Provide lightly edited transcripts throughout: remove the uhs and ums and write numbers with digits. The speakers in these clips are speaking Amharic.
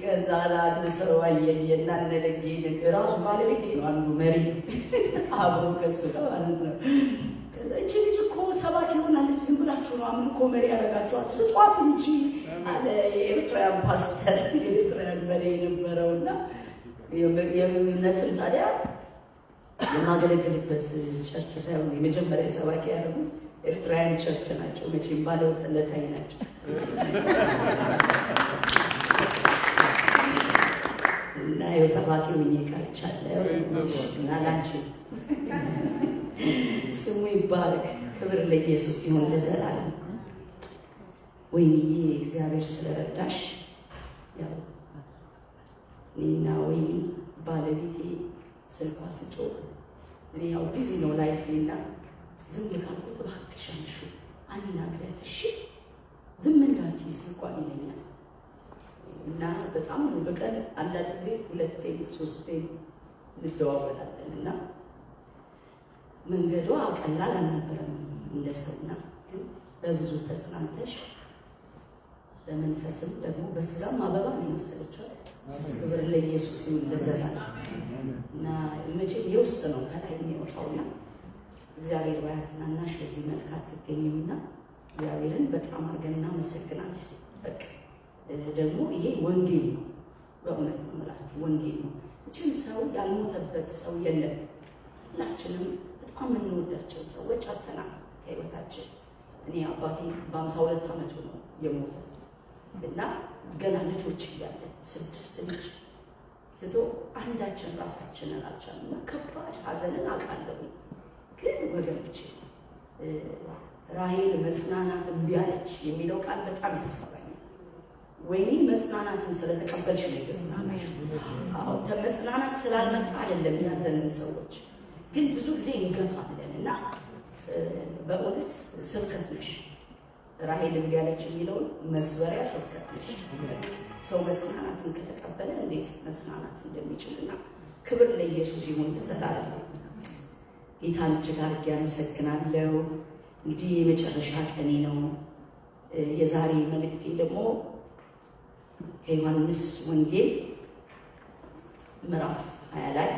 ከዛ አንድ ሰው አየኝና እንደለገኝ ራሱ ባለቤቴ ነው አንዱ መሪ አብሮ ከሱ ጋር ማለት ነው። ከዛ እቺ ልጅ እኮ ሰባኪ ሆናለች ዝም ብላችሁ ነው አምልኮ መሪ ያደረጋችኋት ስጧት እንጂ አለ የኤርትራን ፓስተር የኤርትራን መሪ የነበረውና የእምነትን ታዲያ የማገለግልበት ቸርች ሳይሆን የመጀመሪያ ሰባኪ ያደረጉ ኤርትራውያን ቸርች ናቸው። መቼም ባለውለታዬ ናቸው። እና የሰባኪ ሆኜ ቀርቻለሁ እና ላንቺ ስሙ ይባረክ። ክብር ለኢየሱስ ይሁን ለዘላለም። ወይንዬ እግዚአብሔር ስለረዳሽ ያው እኔና ወይኔ ባለቤቴ ስልኳ ስጮህ እኔ ያው ቢዚ ነው ላይፌና ዝም ካልኩት እባክሽ አንሹ አናግሪያት እሺ ዝም እንዳትዪ ስልኳን ይለኛል። እና በጣም ነው በቀን አንዳንድ ጊዜ 2 3 እንደዋወላለን እና መንገዷ ቀላል አልነበረም እንደሰውና ግን በብዙ ተጽናንተሽ በመንፈስም ደግሞ በስጋም አበባ ነው የመሰለችው። ክብር ለኢየሱስ ይሁን ለዘላለም። እና መቼም የውስጥ ነው ከላይ የሚወጣውና እግዚአብሔር ባያጽናናሽ በዚህ መልክ አትገኝምና እግዚአብሔርን በጣም አድርገን እናመሰግናለን። በቃ ደግሞ ይሄ ወንጌል ነው፣ በእውነት ነው የምላችሁ ወንጌል ነው። እቺም ሰው ያልሞተበት ሰው የለም። ሁላችንም በጣም የምንወዳቸው ሰዎች አጥተናል ከህይወታችን። እኔ አባቴ በ52 ዓመቱ ነው የሞተው እና ገና ልጆች እያለን 6 ልጅ ትቶ አንዳችን ራሳችንን አልቻልንና ከባድ ሐዘንን አውቃለሁ። ግን ወገኖቼ ራሔል መጽናናት እምቢ አለች የሚለው ቃል በጣም ያስፈራኛል። ወይኔ መጽናናትን ስለተቀበልሽ ነው የተጽናናሽ። አዎ ተመጽናናት ስላልመጣ አይደለም ያዘንን ሰዎች ግን ብዙ ጊዜ እንገፋለን እና በእውነት ስብከት ነሽ ራሔል እምቢ አለች የሚለውን መስበሪያ ስብከት ነሽ። ሰው መጽናናትን ከተቀበለ እንዴት መጽናናት እንደሚችልና ክብር ለኢየሱስ ይሁን ለዘላለም። ጌታን እጅግ አድርጌ አመሰግናለሁ። እንግዲህ የመጨረሻ ቀኔ ነው። የዛሬ መልእክቴ ደግሞ ከዮሐንስ ወንጌል ምዕራፍ 20 ላይ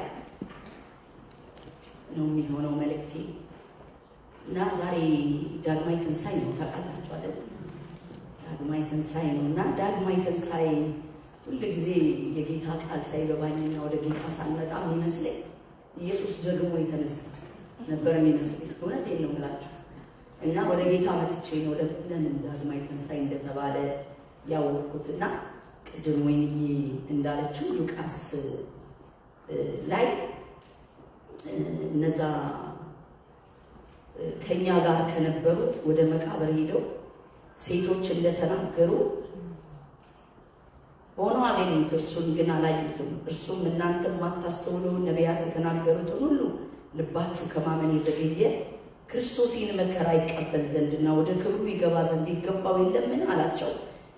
ነው የሚሆነው መልእክቴ እና ዛሬ ዳግማይ ትንሣኤ ነው ታውቃላችሁ አይደል? ዳግማይ ትንሣኤ ነው እና ዳግማይ ትንሣኤ ሁልጊዜ የጌታ ቃል ሳይገባኝና ወደ ጌታ ሳልመጣ የሚመስለኝ ኢየሱስ ደግሞ የተነሳ ነበር የሚመስለኝ። እውነቴን ነው የምላችሁ እና ወደ ጌታ መጥቼ ነው ለምን ዳግማይ ትንሣኤ እንደተባለ ያወቅኩትና ቅድም ወይንዬ እንዳለችው ሉቃስ ላይ እነዛ ከኛ ጋር ከነበሩት ወደ መቃብር ሄደው ሴቶች እንደተናገሩ ሆኖ አገኙት፣ እርሱን ግን አላዩትም። እርሱም እናንተም ማታስተውሉ ነቢያት የተናገሩትን ሁሉ ልባችሁ ከማመን የዘገየ ክርስቶስ ይህን መከራ ይቀበል ዘንድና ወደ ክብሩ ይገባ ዘንድ ይገባው የለምን አላቸው።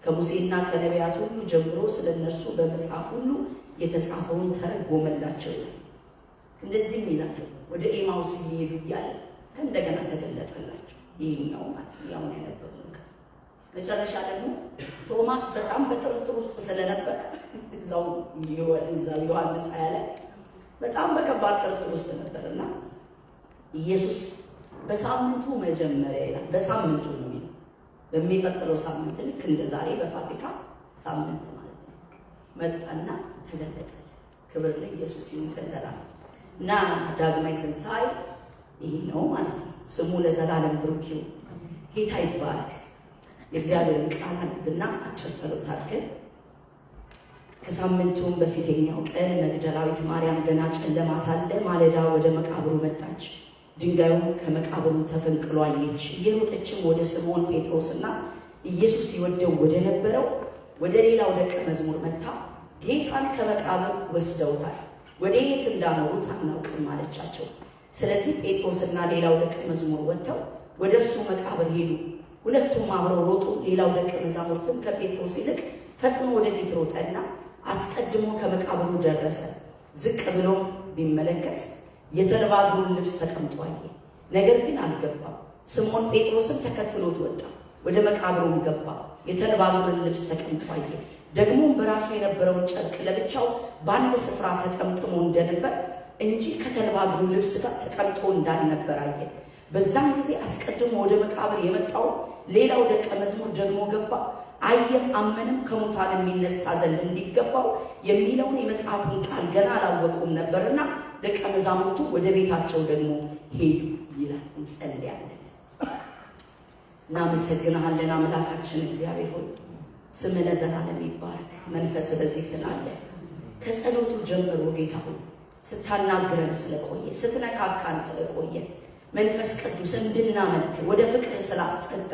ከሙሴና ከነቢያት ሁሉ ጀምሮ ስለ እነርሱ በመጽሐፍ ሁሉ የተጻፈውን ተረጎመላቸው። እንደዚህም ይላል ወደ ኤማውስ እየሄዱ እያለ እንደገና ተገለጠላቸው። ይሄኛው ማለት ያው ነው የነበረው። መጨረሻ ደግሞ ቶማስ በጣም በጥርጥር ውስጥ ስለነበረ እዛው ዮሐንስ 20 ላይ በጣም በከባድ ጥርጥር ውስጥ ነበርና ኢየሱስ በሳምንቱ መጀመሪያ ይላል በሳምንቱ ነው የሚለው በሚቀጥለው ሳምንት ልክ እንደ ዛሬ በፋሲካ ሳምንት ማለት ነው መጣና ተገለጠለት። ክብር ለኢየሱስ ይሁን ለዘላለም። እና ዳግማይ ትንሣኤ ይሄ ነው ማለት ነው። ስሙ ለዘላለም ብሩክ ይሁን። ጌታ ይባረክ። የእግዚአብሔርን ቃል አነብና አጭር ጸሎት አድርገን ከሳምንቱም በፊተኛው ቀን መግደላዊት ማርያም ገና ጨለማ ሳለ ማለዳ ወደ መቃብሩ መጣች። ድንጋዩም ከመቃብሩ ተፈንቅሎ አየች። እየሮጠችም ወደ ስምዖን ጴጥሮስና ኢየሱስ ይወደው ወደ ነበረው ወደ ሌላው ደቀ መዝሙር መጥታ ጌታን ከመቃብር ወስደውታል፣ ወዴት እንዳኖሩት አናውቅም አለቻቸው። ስለዚህ ጴጥሮስና ሌላው ደቀ መዝሙር ወጥተው ወደ እርሱ መቃብር ሄዱ። ሁለቱም አብረው ሮጡ። ሌላው ደቀ መዛሙርትም ከጴጥሮስ ይልቅ ፈጥኖ ወደፊት ሮጠና አስቀድሞ ከመቃብሩ ደረሰ። ዝቅ ብሎም ቢመለከት የተልባ እግሩን ልብስ ተቀምጦ አየ፣ ነገር ግን አልገባም። ስምዖን ጴጥሮስም ተከትሎት ወጣ፣ ወደ መቃብሩም ገባ፣ የተልባ እግሩን ልብስ ተቀምጦ አየ። ደግሞ በራሱ የነበረውን ጨርቅ ለብቻው በአንድ ስፍራ ተጠምጥሞ እንደነበር እንጂ ከተልባ እግሩ ልብስ ጋር ተቀምጦ እንዳልነበር አየ። በዛም ጊዜ አስቀድሞ ወደ መቃብር የመጣው ሌላው ደቀ መዝሙር ደግሞ ገባ፣ አየም፣ አመንም፣ ከሙታን የሚነሳ ዘንድ እንዲገባው የሚለውን የመጽሐፉን ቃል ገና አላወቁም ነበርና ደቀ መዛሙርቱ ወደ ቤታቸው ደግሞ ሄዱ ይላል። እንጸልያለን። እናመሰግንሃለን አምላካችን እግዚአብሔር ሆይ፣ ስምህ ለዘላለም ይባረክ። መንፈስ በዚህ ስላለ ከጸሎቱ ጀምሮ ጌታ ሆይ ስታናግረን ስለቆየ፣ ስትነካካን ስለቆየ መንፈስ ቅዱስ እንድናመልክ ወደ ፍቅር ስላስጸጋ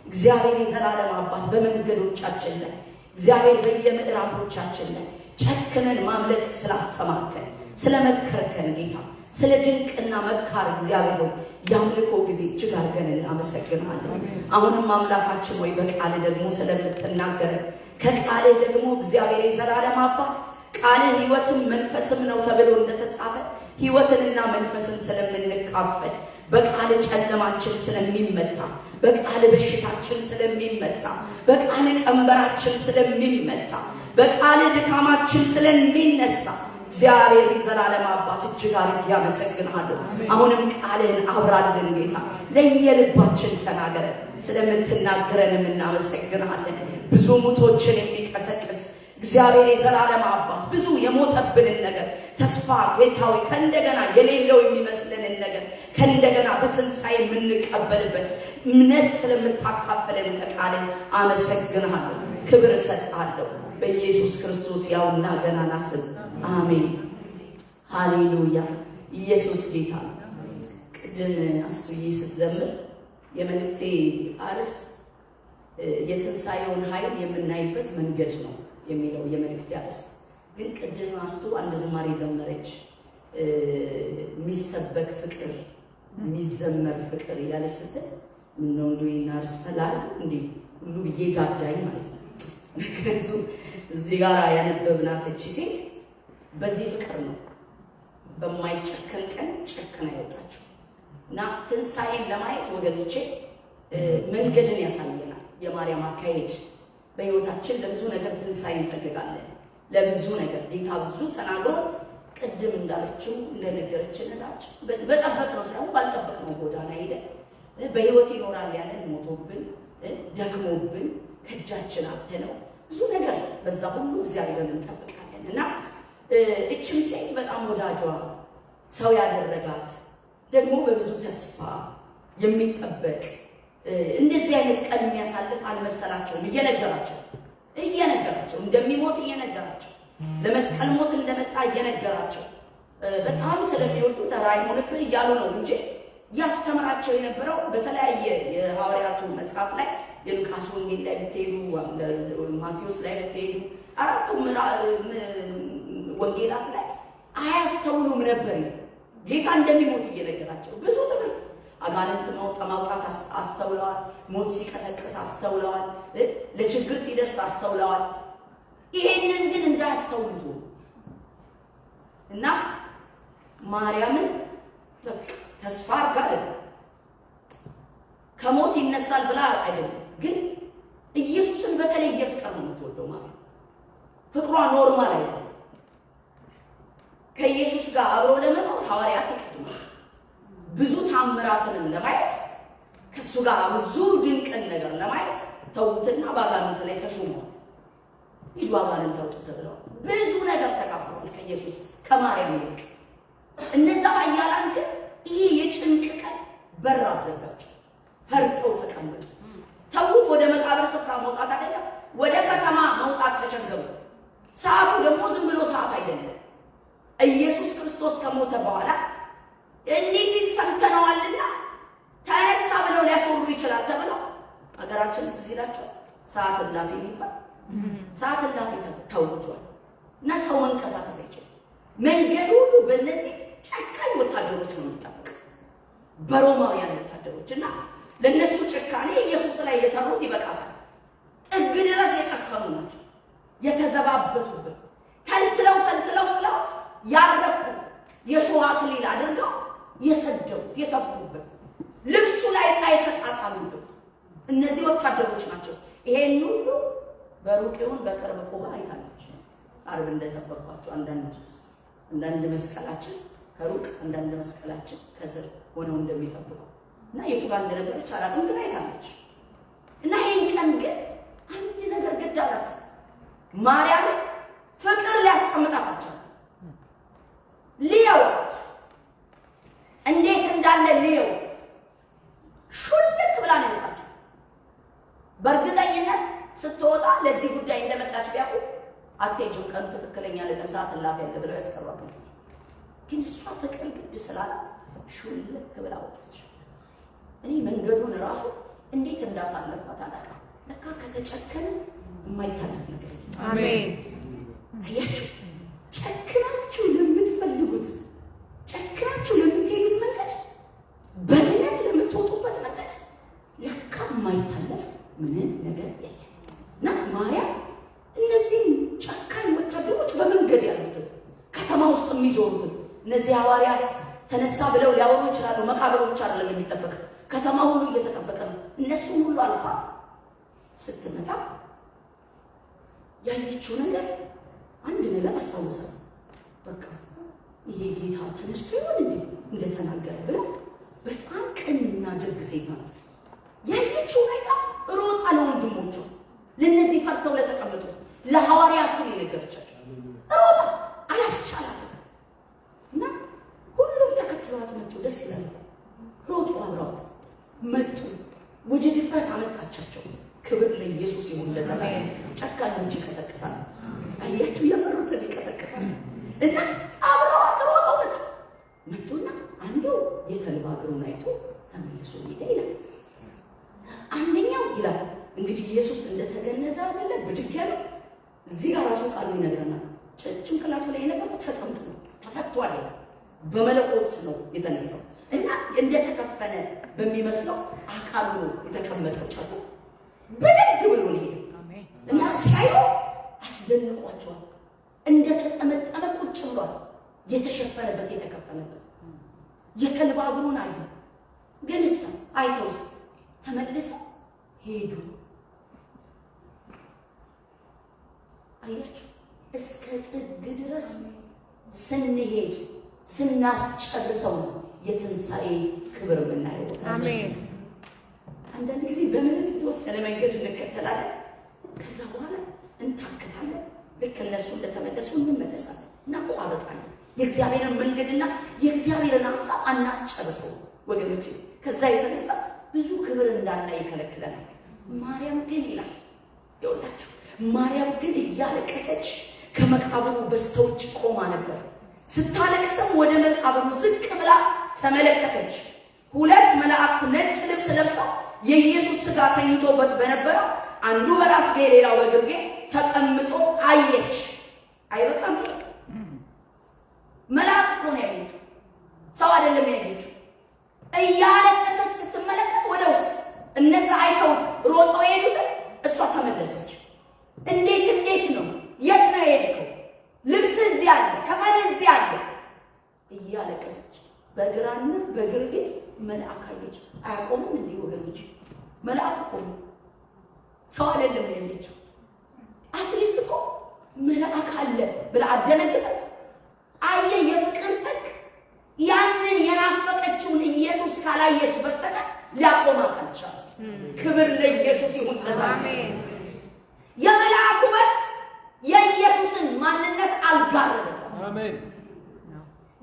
እግዚአብሔር የዘላለም አባት በመንገዶቻችን ላይ እግዚአብሔር በየምዕራፎቻችን ላይ ጨክነን ማምለክ ስላስተማርከን ስለመከርከን ጌታ ስለ ድንቅና መካር እግዚአብሔር ሆይ ያምልኮ ጊዜ እጅግ አድርገን እናመሰግናለን። አሁንም አምላካችን ሆይ በቃል ደግሞ ስለምትናገር ከቃል ደግሞ እግዚአብሔር የዘላለም አባት ቃል ሕይወትም መንፈስም ነው ተብሎ እንደተጻፈ ሕይወትንና መንፈስን ስለምንካፈል በቃል ጨለማችን ስለሚመታ በቃል በሽታችን ስለሚመታ በቃል ቀንበራችን ስለሚመታ በቃል ድካማችን ስለሚነሳ እግዚአብሔር የዘላለም አባት እጅግ አድርጌ አመሰግንሃለሁ። አሁንም ቃልህን አብራልን ጌታ፣ ለየልባችን ተናገረን። ስለምትናገረንም እናመሰግንሃለን። ብዙ ሙቶችን የሚቀሰቅስ እግዚአብሔር የዘላለም አባት ብዙ የሞተብንን ነገር ተስፋ ጌታዊ ከእንደገና የሌለው የሚመስለንን ነገር ከእንደገና በትንሣኤ የምንቀበልበት እምነት ስለምታካፍለን ከቃል አመሰግንሃለሁ። ክብር እሰጥሃለሁ በኢየሱስ ክርስቶስ ያውና ገናና ስም አሜን። ሃሌሉያ። ኢየሱስ ጌታ ነው። ቅድም አስቱዬ ስትዘምር የመልእክቴ አርዕስት የትንሣኤውን ኃይል የምናይበት መንገድ ነው የሚለው የመልእክቴ አርዕስት። ግን ቅድም አስቱ አንድ ዝማሬ ዘመረች፣ የሚሰበክ ፍቅር የሚዘመር ፍቅር እያለች ስትል ምነው እንደው ይህን አርዕስት ተላልቅ እንዴ ሁሉ ብዬ ዳዳኝ ማለት ነው። ምክንያቱም እዚህ ጋር ያነበብናት እቺ ሴት በዚህ ፍቅር ነው በማይጨከን ቀን ጨክና ያወጣችው እና ትንሣኤን ለማየት ወገኖቼ መንገድን ያሳየናል። የማርያም አካሄድ በሕይወታችን ለብዙ ነገር ትንሣኤ እንፈልጋለን። ለብዙ ነገር ጌታ ብዙ ተናግሮ ቅድም እንዳለችው እንደነገረችነታችን በጠበቅነው ሳይሆን ባልጠበቅነው ጎዳና ሄደን በሕይወት ይኖራል ያለን ሞቶብን ደክሞብን ከእጃችን አጥተነው ብዙ ነገር በዛ ሁሉ እግዚአብሔርን እንጠብቃለን እና እችም ሴት በጣም ወዳጇ ሰው ያደረጋት ደግሞ በብዙ ተስፋ የሚጠበቅ እንደዚህ አይነት ቀን የሚያሳልፍ አልመሰላቸውም። እየነገራቸው እንደሚሞት እየነገራቸው ለመስቀል ሞት እንደመጣ እየነገራቸው በጣም ስለሚወዱት ራእይ ሆነብህ እያሉ ነው እንጂ ያስተምራቸው የነበረው በተለያየ የሐዋርያቱ መጽሐፍ ላይ የሉቃስ ወንጌል ላይ ብትሄዱ ማቴዎስ ላይ ብትሄዱ አራቱም ወንጌላት ላይ አያስተውሉም ነበር። ጌታ እንደሚሞት እየነገራቸው ብዙ ትምህርት አጋንንት ማውጣት አስተውለዋል። ሞት ሲቀሰቅስ አስተውለዋል። ለችግር ሲደርስ አስተውለዋል። ይሄንን ግን እንዳያስተውሉ እና ማርያምን በቃ ተስፋ አድርጋ ከሞት ይነሳል ብላ አይደለም፣ ግን ኢየሱስን በተለየ ፍቅር ነው የምትወደው ማለት ፍቅሯ ኖርማል አይደለም። ከኢየሱስ ጋር አብሮ ለመኖር ሐዋርያት ይቀድማል። ብዙ ታምራትንም ለማየት ከሱ ጋር ብዙ ድንቅን ነገር ለማየት ተውትና ባጋንንት ላይ ተሾመዋል። ሂዱ አጋንንት አውጡ ተብለዋል። ብዙ ነገር ተካፍለዋል ከኢየሱስ ከማርያም ይልቅ። እነዛ ኃያላን ግን ይሄ የጭንቅ ቀን በር አዘጋቸው፣ ፈርተው ተቀመጡ። ተውት። ወደ መቃብር ስፍራ መውጣት አይደለም፣ ወደ ከተማ መውጣት ተቸገሩ። ሰዓቱ ደግሞ ዝም ብሎ ሰዓት አይደለም። ኢየሱስ ክርስቶስ ከሞተ በኋላ እንዲህ ሲል ሰምተነዋልና ተነሳ ብለው ሊያስወሩ ይችላል ተብለው ሀገራችን ትዝ ይላችኋል። ሰዓት እላፊ የሚባል ሰዓት እላፊ ተውጇል እና ሰው መንቀሳቀስ አይችልም። መንገድ ሁሉ በእነዚህ ጨካኝ ወታደሮች ነው የሚጠበቅ፣ በሮማውያን ወታደሮች እና ለነሱ ጭካኔ ኢየሱስ ላይ የሰሩት ይበቃታል። ጥግ ድረስ የጨከኑ ናቸው፣ የተዘባበቱበት ተልትለው ጥለውት ያረኩ የሾህ አክሊል አድርገው የሰደቡት የተፉበት ልብሱ ላይ የተጣጣሉበት እነዚህ ወታደሮች ናቸው። ይሄን ሁሉ በሩቅውን በቅርብ ቆባ አይታለች። አርብ እንደሰበኳቸው አንዳንድ መስቀላችን ከሩቅ አንዳንድ መስቀላችን ከስር ሆነው እንደሚጠብቁ እና የቱ ጋር እንደነበረች አላውቅም፣ ግን አይታለች። እና ይህን ቀን ግን አንድ ነገር ግድ አላት። ማርያም ፍቅር ሊያስቀምጣት አልቻለም። ልየው እንዴት እንዳለ ልየው ሹልክ ብላ ነው የወጣችው። በእርግጠኝነት ስትወጣ ለዚህ ጉዳይ እንደመጣች ቢያውቁ አትሄጂም፣ ቀኑ ትክክለኛ አይደለም፣ ሰዓት እላፊ ያለ ብለው ያስቀሯት ነበር። ግን እሷ ፍቅር ግድ ስላላት ሹልክ ብላ ወጣች። እኔ መንገዱን ራሱ እንዴት እንዳሳለፋት አላውቅም። ለካ ከተጨከነ የማይታለፍ ነገር። አሜን። አያችሁ፣ ጨክናችሁ ለምትፈልጉት ጨክናችሁ ለምትሄዱት መንገድ፣ በእምነት ለምትወጡበት መንገድ ለካ የማይታለፍ ምንም ነገር የለም። እና ማርያም እነዚህም ጨካኝ ወታደሮች በመንገድ ያሉትን ከተማ ውስጥ የሚዞሩትን እነዚህ ሐዋርያት ተነሳ ብለው ሊያወሩ ይችላሉ። መቃብሩ ብቻ አይደለም የሚጠበቅ፣ ከተማ ሁሉ እየተጠበቀ ነው። እነሱም ሁሉ አልፋ ስትመጣ ያየችው ነገር አንድ ነገር አስታውሳ፣ በቃ ይሄ ጌታ ተነስቶ ይሆን እንዴ እንደተናገረ ብላ በጣም ቅንና ደግ ሴት ናት። ያየችው ነገር ሮጣ ለወንድሞቿ ለነዚህ ፈርተው ለተቀመጡ ለሐዋርያቱ ነው የነገረቻቸው። ሮጣ አላስቻላትም እና ሁሉም ተከትለዋት መጡ። ደስ ይላል። ሮጡ አብረዋት መጡ። ወደ ድፍረት አመጣቻቸው። ክብር ለኢየሱስ ይሁን ለዘላለም። ጨካኞች ይቀሰቅሳል። አያችሁ፣ የፈሩትን ይቀሰቅሳል። እና አብረዋት ሮጠው መጡና አንዱ የተልባ እግሩን አይቶ ተመልሶ ሄደ ይላል። አንደኛው ይላል እንግዲህ ኢየሱስ እንደተገነዘ አይደለ ብድግ ያለው። እዚህ ጋር ራሱ ቃሉ ይነግረናል። ጭንቅላቱ ላይ የነበረው ተጠምጥሞ ተፈቷል። በመለኮት ነው የተነሳው እና እንደተከፈነ በሚመስለው አካሉ ነው የተቀመጠው። ጨርቁ ብድግ ብሎ ነው እና ሲያዩ አስደንቋቸዋል። እንደተጠመጠመ ቁጭ ብሏል። የተሸፈነበት የተከፈነበት የተልባ እግሩን አዩ። ግን አይተውስ ተመልሰው ሄዱ። አያችሁ፣ እስከ ጥግ ድረስ ስንሄድ ስናስጨርሰው የትንሣኤ ክብር የምናየው። አሜን። አንዳንድ ጊዜ በእምነት የተወሰነ መንገድ እንከተላለን፣ ከዛ በኋላ እንታክታለን። ልክ እነሱ እንደተመለሱ እንመለሳለን፣ እናቋርጣለን። የእግዚአብሔርን መንገድና የእግዚአብሔርን ሀሳብ አናስጨርሰው ወገኖቼ። ከዛ የተነሳ ብዙ ክብር እንዳለ ይከለክለናል። ማርያም ግን ይላል ይኸውላችሁ፣ ማርያም ግን እያለቀሰች ከመቃብሩ በስተውጭ ቆማ ነበር። ስታለቅስም ወደ መቃብሩ ዝቅ ብላ ተመለከተች። ሁለት መላእክት ነጭ ልብስ ለብሰው የኢየሱስ ሥጋ ተኝቶበት በነበረው አንዱ በራስጌ ሌላው በግርጌ ተቀምጦ አየች። አይበቃም? መልአክ እኮ ነው ያየችው፣ ሰው አይደለም ያየችው። እያለቀሰች ስትመለከት ወደ ውስጥ እነዛ አይተውት ሮጠው የሄዱትን እሷ ተመለሰች። እንዴት ነው? የት ነው የሄድከው? ልብስ እዚህ አለ፣ ከፈን እዚህ አለ እያለቀሰች በግራና በግርጌ መልአክ አየች። አያቆምም እንዴ ወገኖች? መልአክ እኮ ነው፣ ሰው አይደለም ያየችው። አትሊስት እኮ መልአክ አለ ብላ አደነግጠ አየ። የፍቅር ጥግ ያንን የናፈቀችውን ኢየሱስ ካላየች በስተቀር ሊያቆማት አልቻለም። ክብር ለኢየሱስ ይሁን። አሜን። የመልአክ ውበት የኢየሱስን ማንነት አልጋረደም። አሜን።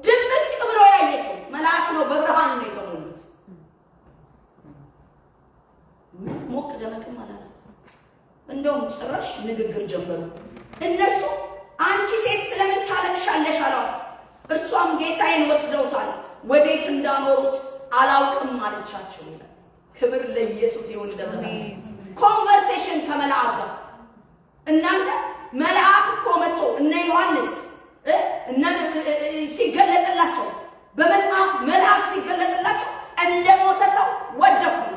ድምቅ ብሎ ያየችው መልአክ ነው። በብርሃን ነው የተሞሉት። ሞቅ ደመቅም አላላት። እንደውም ጭራሽ ንግግር ጀመሩ። እነሱ አንቺ ሴት ስለምን ታለቅሻለሽ አሏት። እርሷም ጌታዬን ወስደውታል፣ ወዴት እንዳኖሩት አላውቅም አለቻቸው ይላል። ክብር ለኢየሱስ ይሁን ለዘላለም። ኮንቨርሴሽን ከመልአክ ጋር እናንተ መልአክ እኮ መጥቶ እነ ዮሐንስ ሲገለጥላቸው በመጽሐፍ መልአክ ሲገለጥላቸው እንደሞተ ሰው ወደቁ ነው።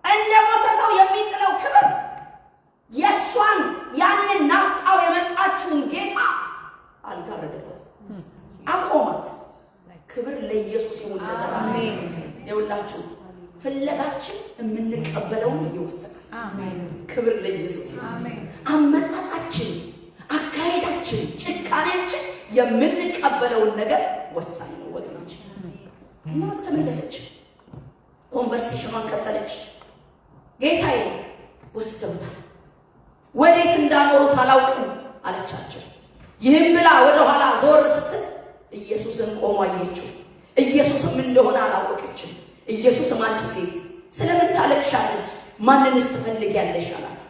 እንደሞተ ሰው የሚጥለው ክብር የእሷን ያንን ናፍቃው የመጣችውን ጌታ አልጋረደበት፣ አቆማት። ክብር ለኢየሱስ ይሁን ለዘላለም። ይኸውላችሁ ፍለጋችን የምንቀበለውን ይወስናል። አሜን። ክብር ለኢየሱስ። አሜን። አመጣጣችን፣ አካሄዳችን፣ ጭካኔያችን የምንቀበለውን ነገር ወሳኝ ነው ወገኖች። እና ተመለሰች፣ ኮንቨርሴሽኗን ቀጠለች። ጌታዬ ወስደውታል፣ ወዴት እንዳኖሩት አላውቅም አለቻቸው። ይህም ብላ ወደ ኋላ ዞር ስትል ኢየሱስን ቆሞ አየችው። ኢየሱስም እንደሆነ አላወቀችም። ኢየሱስም አንቺ ሴት ስለምን ታለቅሻለሽ? ማንንስ ትፈልጊያለሽ አላት።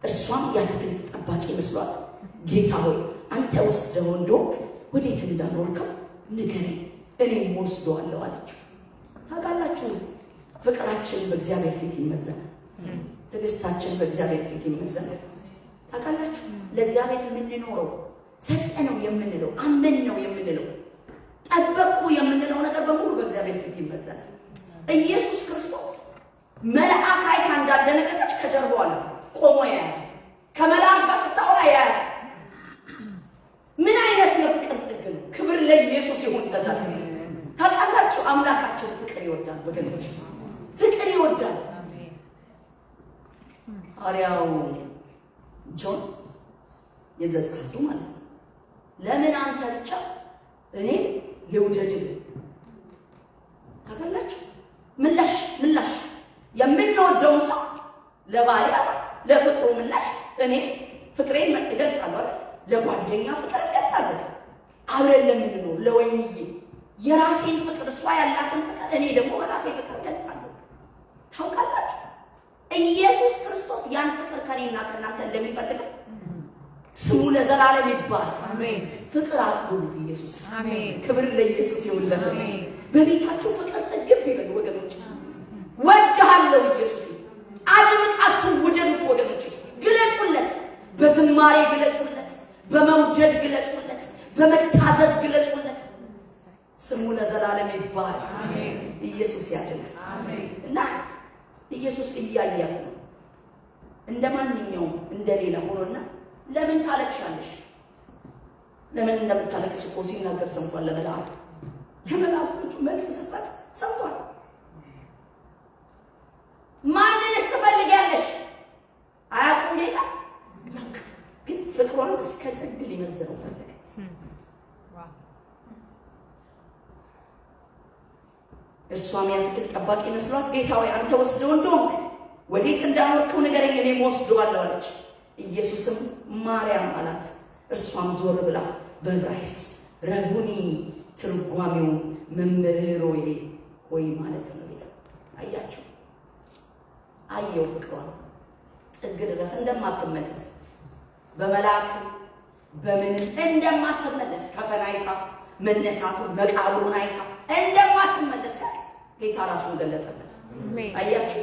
እርሷም የአትክልት ጠባቂ መስሏት ጌታ ሆይ አንተ ወስደው እንደሆንክ ወዴት እንዳኖርከው ንገረኝ፣ እኔም ወስደዋለሁ አለችው። ታውቃላችሁ ፍቅራችን በእግዚአብሔር ፊት ይመዘናል። ትዕግስታችን በእግዚአብሔር ፊት ይመዘናል። ታውቃላችሁ ለእግዚአብሔር የምንኖረው ሰጠነው የምንለው አመን ነው የምንለው ጠበቅኩ የምንለው ነገር በሙሉ በእግዚአብሔር ፊት ይመዘናል። ኢየሱስ ክርስቶስ መልአክ አይታ እንዳደነቀች ከጀርባው አለ ቆሞ ያያል። ከመልአክ ጋር ስታወራ ያያል። ምን አይነት የፍቅር ጥግ ነው! ክብር ለኢየሱስ ይሁን። ተዛለ ታውቃላችሁ አምላካችን ፍቅር ይወዳል ወገኖች፣ ፍቅር ይወዳል። ሐዋርያው ጆን የዘጸአቱ ማለት ነው ለምን አንተ ብቻ እኔ ልውደድህ? ታውቃላችሁ ምላሽ የምንወደውን ሰው ለባሪያ ለፍቅሩ ምላሽ እኔ ፍቅሬን እገልጻለሁ፣ ለጓደኛ ፍቅር እገልጻለሁ። አብረን ለምንኖር ለወይንዬ የራሴን ፍቅር እሷ ያላትን ፍቅር እኔ ደግሞ በራሴ ፍቅር እገልጻለሁ። ታውቃላችሁ ኢየሱስ ክርስቶስ ያን ፍቅር ከኔና ከእናንተ እንደሚፈልገው ስሙ ለዘላለም ይባል። አሜን። ፍቅር አጥጉት ኢየሱስ። አሜን። ክብር ለኢየሱስ ይሁን። ለዘላለም አሜን። በቤታችሁ ፍቅር ጥግብ ይበል ወገኖች። ወድሃለሁ ኢየሱስ። አድምቃችሁ ውደዱት ወገኖች። ግለጹለት፣ በዝማሬ ግለጹለት፣ በመውደድ ግለጹለት፣ በመታዘዝ ግለጹለት። ስሙ ለዘላለም ይባል። አሜን። ኢየሱስ ያድናል። አሜን። እና ኢየሱስ እያያት ነው እንደማንኛውም እንደሌላ ሆኖና ለምን ታለቅሻለሽ? ለምን እንደምታለቅስ እኮ ሲናገር ሰምቷል። ለመላእክቱ የመላእክቶቹ መልስ ሰሰት ሰምቷል። ማንንስ ትፈልጊያለሽ? አያውቅም ጌታ፣ ግን ፍቅሯን እስከ ጥግ ሊመዝነው ፈለገ። እርሷም የአትክልት ጠባቂ መስሏት ጌታ ሆይ አንተ ወስደው እንደሆንክ ወዴት እንዳኖርከው ንገረኝ፣ እኔም ወስደዋለሁ አለች። ኢየሱስም ማርያም አላት። እርሷም ዞር ብላ በዕብራይስጥ ረቡኒ ትርጓሜው መምህሮዬ ሆይ ማለት ነው ይላል። አያችሁ፣ አየው ፍቅሯን ጥግ ድረስ እንደማትመለስ በመልአክ በምንም እንደማትመለስ ከፈን አይታ መነሳቱን መቃብሩን አይታ እንደማትመለስ ጌታ ራሱን ገለጠለት። አያችሁ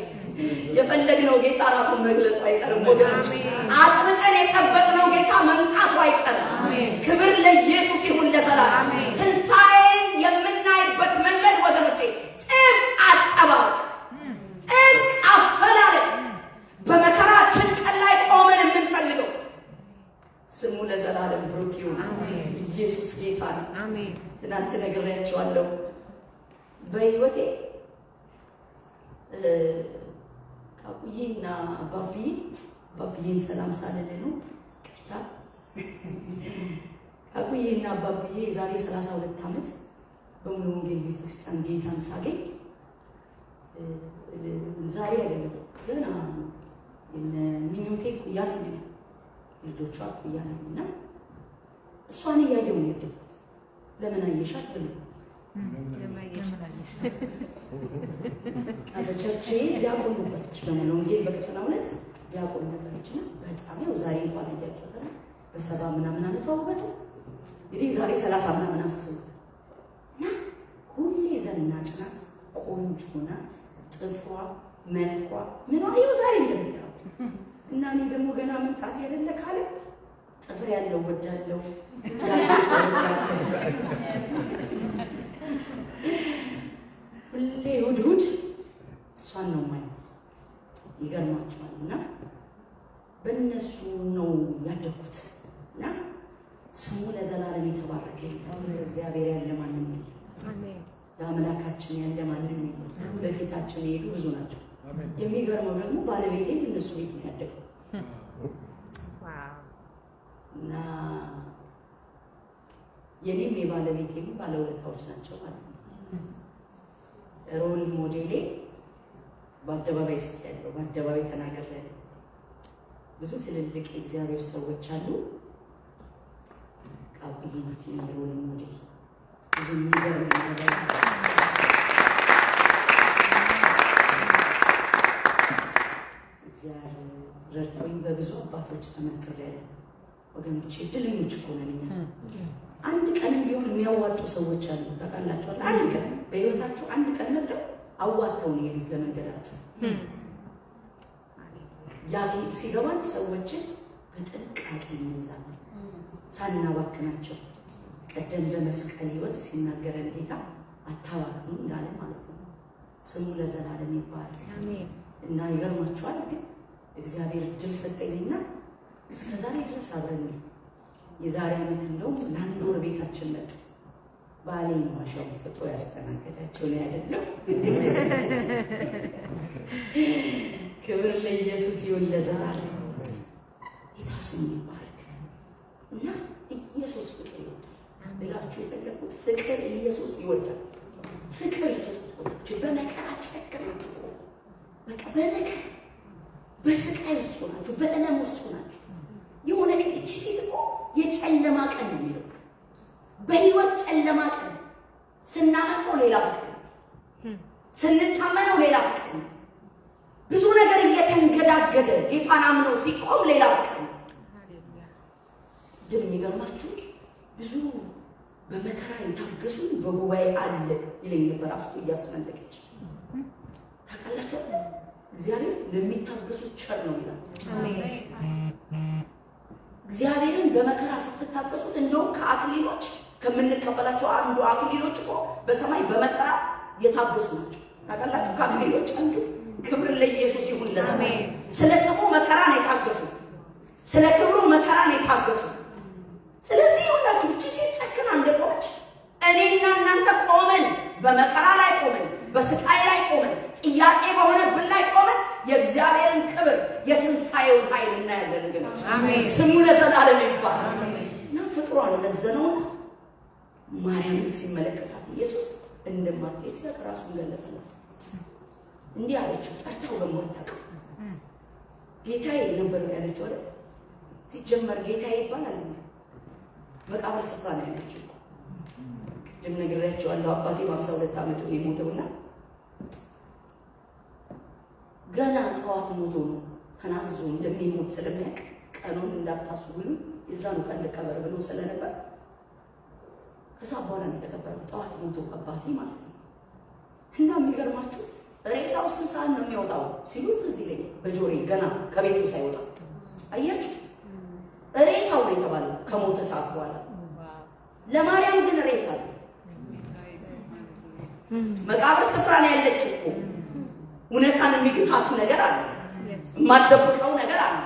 የፈለግነው ጌታ ራሱን መግለጡ አይቀርም ወገኖች። አጥብቀን የጠበቅነው ጌታ መምጣቱ አይቀርም። ክብር ለኢየሱስ ይሁን ለዘላለም። ትንሣኤን የምናይበት መንገድ ወገኖቼ ጥብቅ አጠባበቅ፣ ጥብቅ አፈላለግ፣ በመከራችን ቀን ላይ ቆመን የምንፈልገው ስሙ ለዘላለም ብሩክ ይሁን። ኢየሱስ ጌታ ነው። ትናንት ነግሬያቸዋለሁ። በህይወቴ ካኩዬና ባብዬን ሰላም ሳልል ነው ቅርታ። ካኩዬና ባብዬ ዛሬ 32 ዓመት በሙሉ ወንጌል ቤተክርስቲያን ጌታን ሳገኝ ዛሬ አይደለም ገና ምኞቴ ኩያ ነኝ፣ ልጆቿ ኩያ ነኝና እሷን እያየሁ ነው ያደግኩት። ለምን አየሻት ብሎ በቸርቼ ዲያቆን ነበረች። በሙሉ ወንጌል በከተማ 2 ዲያቆን ነበረችና በጣም ያው ዛሬ እንኳን እያቸውታል በሰባ ምናምን ዓመቷ ውበቱ እንግዲህ ዛሬ 30 ምናምን አስቡት። እና ሁሌ ዘናጭ ናት፣ ቆንጆ ናት፣ ጥፍሯ መልኳ ምን አዩ ዛሬ እንደምታው እና እኔ ደግሞ ገና መምጣት ያደለ ካለ ጥፍር ያለው ወዳለው ሁሌ እሑድ እሷን ነው ማየው። ይገርማችኋል። እና በእነሱ ነው ያደግኩት እና ስሙ ለዘላለም የተባረከ ይሁን። እግዚአብሔር ያለ ማንም የለም፣ ለአምላካችን ያለ ማንም የለም። በፊታችን የሄዱ ብዙ ናቸው። የሚገርመው ደግሞ ባለቤቴም እነሱ ቤት ነው ያደገው እና የኔም የባለቤቴም ባለውለታዎች ናቸው ማለት ነው። ሮል ሞዴሌ በአደባባይ ጽፌያለሁ፣ በአደባባይ ተናግሬያለሁ። ብዙ ትልልቅ የእግዚአብሔር ሰዎች አሉ። ቃብዬ ናት ሮል ሞዴል። ብዙ የሚገርም ነገር እግዚአብሔር ረድቶኝ በብዙ አባቶች ተመክሬያለሁ። ወገኖቼ እድለኞች እኮ ነን እኛ። አንድ ቀንም ቢሆን የሚያዋጡ ሰዎች አሉ። ታውቃላችኋል? አንድ ቀን በህይወታችሁ አንድ ቀን መጥተው አዋጥተው ነው የሄዱት ለመንገዳችሁ። ያ ሲገባን ሰዎችን በጥንቃቄ እንይዛለን ሳናባክናቸው። ቀደም በመስቀል ህይወት ሲናገረን ጌታ አታባክኑ እንዳለ ማለት ነው። ስሙ ለዘላለም ይባረክ። እና ይገርማችኋል ግን እግዚአብሔር እድል ሰጠኝና እስከ ዛሬ ድረስ አብረን የዛሬ ዓመት እንደውም ለአንድ ወር ቤታችን መጡ። ባሌ ነው አሸፍጦ ያስተናገዳቸው ነው አይደለም። ክብር ለኢየሱስ ይሁን ለዘላለም። ጌታ ስሙ ይባረክ። እና ኢየሱስ ፍቅር ይወዳል ብላችሁ የፈለኩት ፍቅር ኢየሱስ ይወዳል። ፍቅር ይሰጣችሁ። በመከራ ጨክናችሁ በቃ በመከራ በስቃይ ውስጥ ሆናችሁ በእለም ውስጥ ሆናችሁ የሆነ ቀን እቺ ሴት እኮ የጨለማ ቀን ነው የሚለው። በህይወት ጨለማ ቀን ስናመጣው ሌላ ፍቅር ነው፣ ስንታመነው ሌላ ፍቅር ነው። ብዙ ነገር እየተንገዳገደ ጌታን አምኖ ሲቆም ሌላ ፍቅር ነው። ግን የሚገርማችሁ ብዙ በመከራ የታገሱ በጉባኤ አለ ይለኝ ነበር አስቱ እያስመለከች። ታውቃላችሁ እግዚአብሔር ለሚታገሱ ቸር ነው ይላል። እግዚአብሔርን በመከራ ስትታገሱት እንደውም ከአክሊሎች ከምንቀበላቸው አንዱ አክሊሎች እኮ በሰማይ በመከራ የታገሱ ናቸው። ታውቃላችሁ ከአክሊሎች አንዱ ክብር ለኢየሱስ ይሁን ለዘላለም። ስለ ስሙ መከራን የታገሱ፣ ስለ ክብሩ መከራን የታገሱ። ስለዚህ ሁላችሁ እቺ ሴት ጨክና እንደቆመች እኔና እናንተ ቆመን በመከራ ላይ ቆመን በስቃይ ላይ ቆመን ጥያቄ በሆነብን ላይ ቆመን የእግዚአብሔርን ክብር የትንሣኤውን ኃይል እናያለን። ግን ስሙ ለዘላለም ይባላል። እና ፍቅሯን መዘነውና ማርያምን ሲመለከታት ኢየሱስ እንደማትሄድ ሲያውቅ ራሱን ገለጠላት። እንዲህ አለችው፣ ጠርታው በማታውቀው ጌታዬ ነበር ያለችው አይደል? ሲጀመር ጌታዬ ይባላል መቃብር ስፍራ ነው ያለችው። ቅድም ነግሬያቸዋለሁ። አባቴ በ52 ዓመቱ የሞተውና ገና ጠዋት ሞቶ ነው ተናዞ እንደሚሞት ስለሚያውቅ ቀኑን እንዳታሱ ብሎ የዛኑ ቀን ልቀበር ብሎ ስለነበር ከዛ በኋላ ነው የተቀበረው። ጠዋት ሞቶ አባቴ ማለት ነው። እና የሚገርማችሁ ሬሳው ስንት ሰዓት ነው የሚወጣው ሲሉት እዚህ ላይ በጆሮዬ ገና ከቤቱ ሳይወጣ አያችሁ። ሬሳው ነው የተባለው ከሞተ ሰዓት በኋላ። ለማርያም ግን ሬሳ ነው። መቃብር ስፍራ ነው ያለችው እኮ። እውነታን የሚግታት ነገር አለ፣ የማትደብቀው ነገር አለ።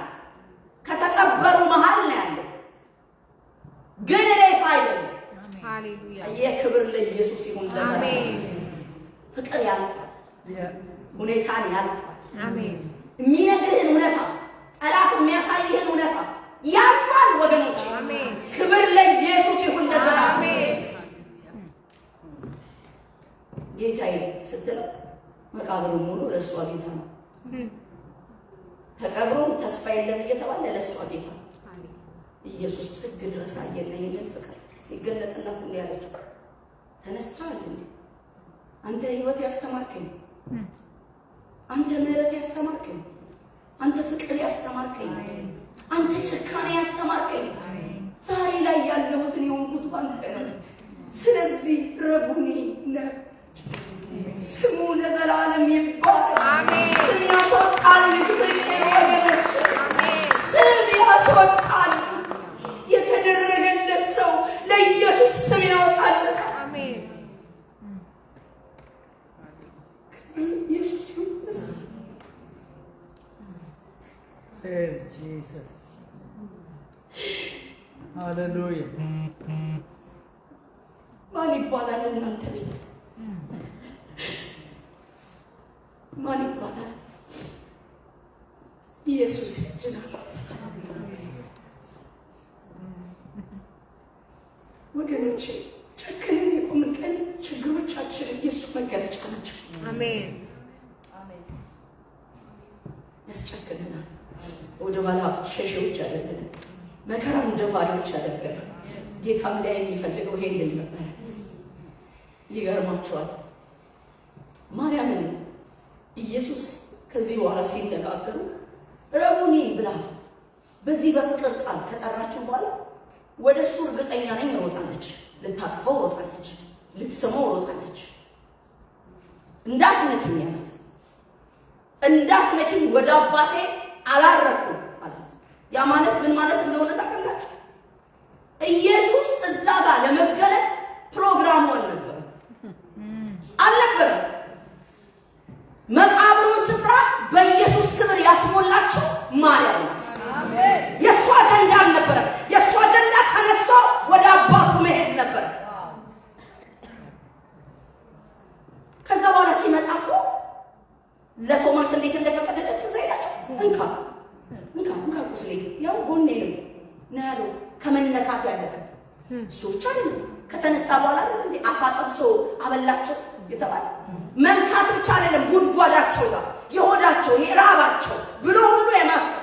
ከተቀበሩ መሃል ነው ያለው፣ ግን ሬሳ አይደለም። ሃሌሉያ! የክብር ለኢየሱስ ይሁን ለዘላለም። ፍቅር ያልፋል፣ ሁኔታን ያልፋል። አሜን። የሚነግርህን እውነታ፣ ጠላት የሚያሳይህን እውነታ ያልፋል ወገኖች። አሜን። ክብር ለኢየሱስ ይሁን ለዘላለም። አሜን። ጌታዬ ስትል መቃብሩ ሙሉ ለእሷ ጌታ ነው። ተቀብሮ ተስፋ የለም እየተባለ ለእሷ ጌታ ነው። ኢየሱስ ጥግ ድረስ አየና ይሄንን ፍቅር ሲገለጥላት እንዲህ አለችው፣ ተነስተሃል እንዴ? አንተ ህይወት ያስተማርከኝ፣ አንተ ምህረት ያስተማርከኝ፣ አንተ ፍቅር ያስተማርከኝ፣ አንተ ጭካኔ ያስተማርከኝ፣ ዛሬ ላይ ያለሁትን የሆንኩት ባንተ ነው። ስለዚህ ረቡኒ ነህ። ስሙ ለዘላለም ይባረክ። አሜን። ስም ያስወጣል ፍቅር ወገኖች፣ ስም ያስወጣል። የተደረገለት ሰው ለኢየሱስ ስም ያወጣል። አሜን። ኢየሱስ ይመስገን። Jesus. Hallelujah. ማን ይባላል እናንተ ቤት? ማን ይባላል? ኢየሱስ ይችላል። ወገኖቼ ጨክነን የቆምን ቀን ችግሮቻችን የእሱ መገለጫ ናቸው። አሜን። ያስጨክነናል። ወደ ኋላ ሸሺዎች አይደለም፣ መከራን ደፋሪዎች ያደርገናል። ጌታም ላይ የሚፈልገው ይሄን ነበር። ይገርማቸዋል። ማርያምን ኢየሱስ ከዚህ በኋላ ሲነጋገሩ ረቡኒ ብላ በዚህ በፍቅር ቃል ከጠራችሁ በኋላ ወደ እሱ እርግጠኛ ነኝ ሮጣለች። ልታጥፈው ሮጣለች፣ ልትስመው ሮጣለች። እንዳትነኪኝ ያላት፣ እንዳትነኪኝ ወደ አባቴ አላረኩም ማለት። ያ ማለት ምን ማለት እንደሆነ ታውቃላችሁ? ኢየሱስ እዛ ጋር ለመገለጥ ፕሮግራሙ አልነበረም። መቃብሩን ስፍራ በኢየሱስ ክብር ያስሞላቸው ማርያም ናት። የእሷ አጀንዳ አልነበረም። የእሷ አጀንዳ ተነስቶ ወደ አባቱ መሄድ ነበረ። ከዛ በኋላ ሲመጣ እኮ ለቶማስ እንዴት እንደፈቀደለት ትዝ ይላችሁ? እንካ ቁስሌ ያው ጎኔ ነው ያለው። ከመነካት ያለፈ እሱ ብቻ አይደለም። ከተነሳ በኋላ እንዴ አሳ ጠብሶ አበላቸው የተባለ መንካት ብቻ አይደለም፣ ጉድጓዳቸው ጋር የሆዳቸው የራባቸው ብሎ ሁሉ የማሰብ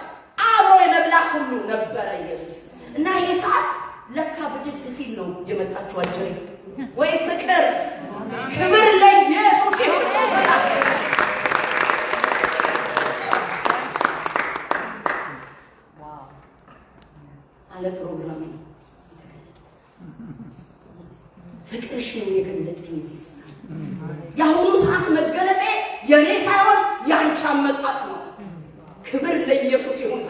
አብሮ የመብላት ሁሉ ነበረ ኢየሱስ። እና ይሄ ሰዓት ለካ ብድግ ሲል ነው የመጣችው አጀሬ ወይ ፍቅር። ክብር ለኢየሱስ ይሁን። አለ ፕሮግራም ነው ፍቅርሽ ነው የገለጠኝ እዚህ ሰዓት። የአሁኑ ሰዓት መገለጤ የኔ ሳይሆን ያንቺ አመጣጥ ነው። ክብር ለኢየሱስ ይሁን።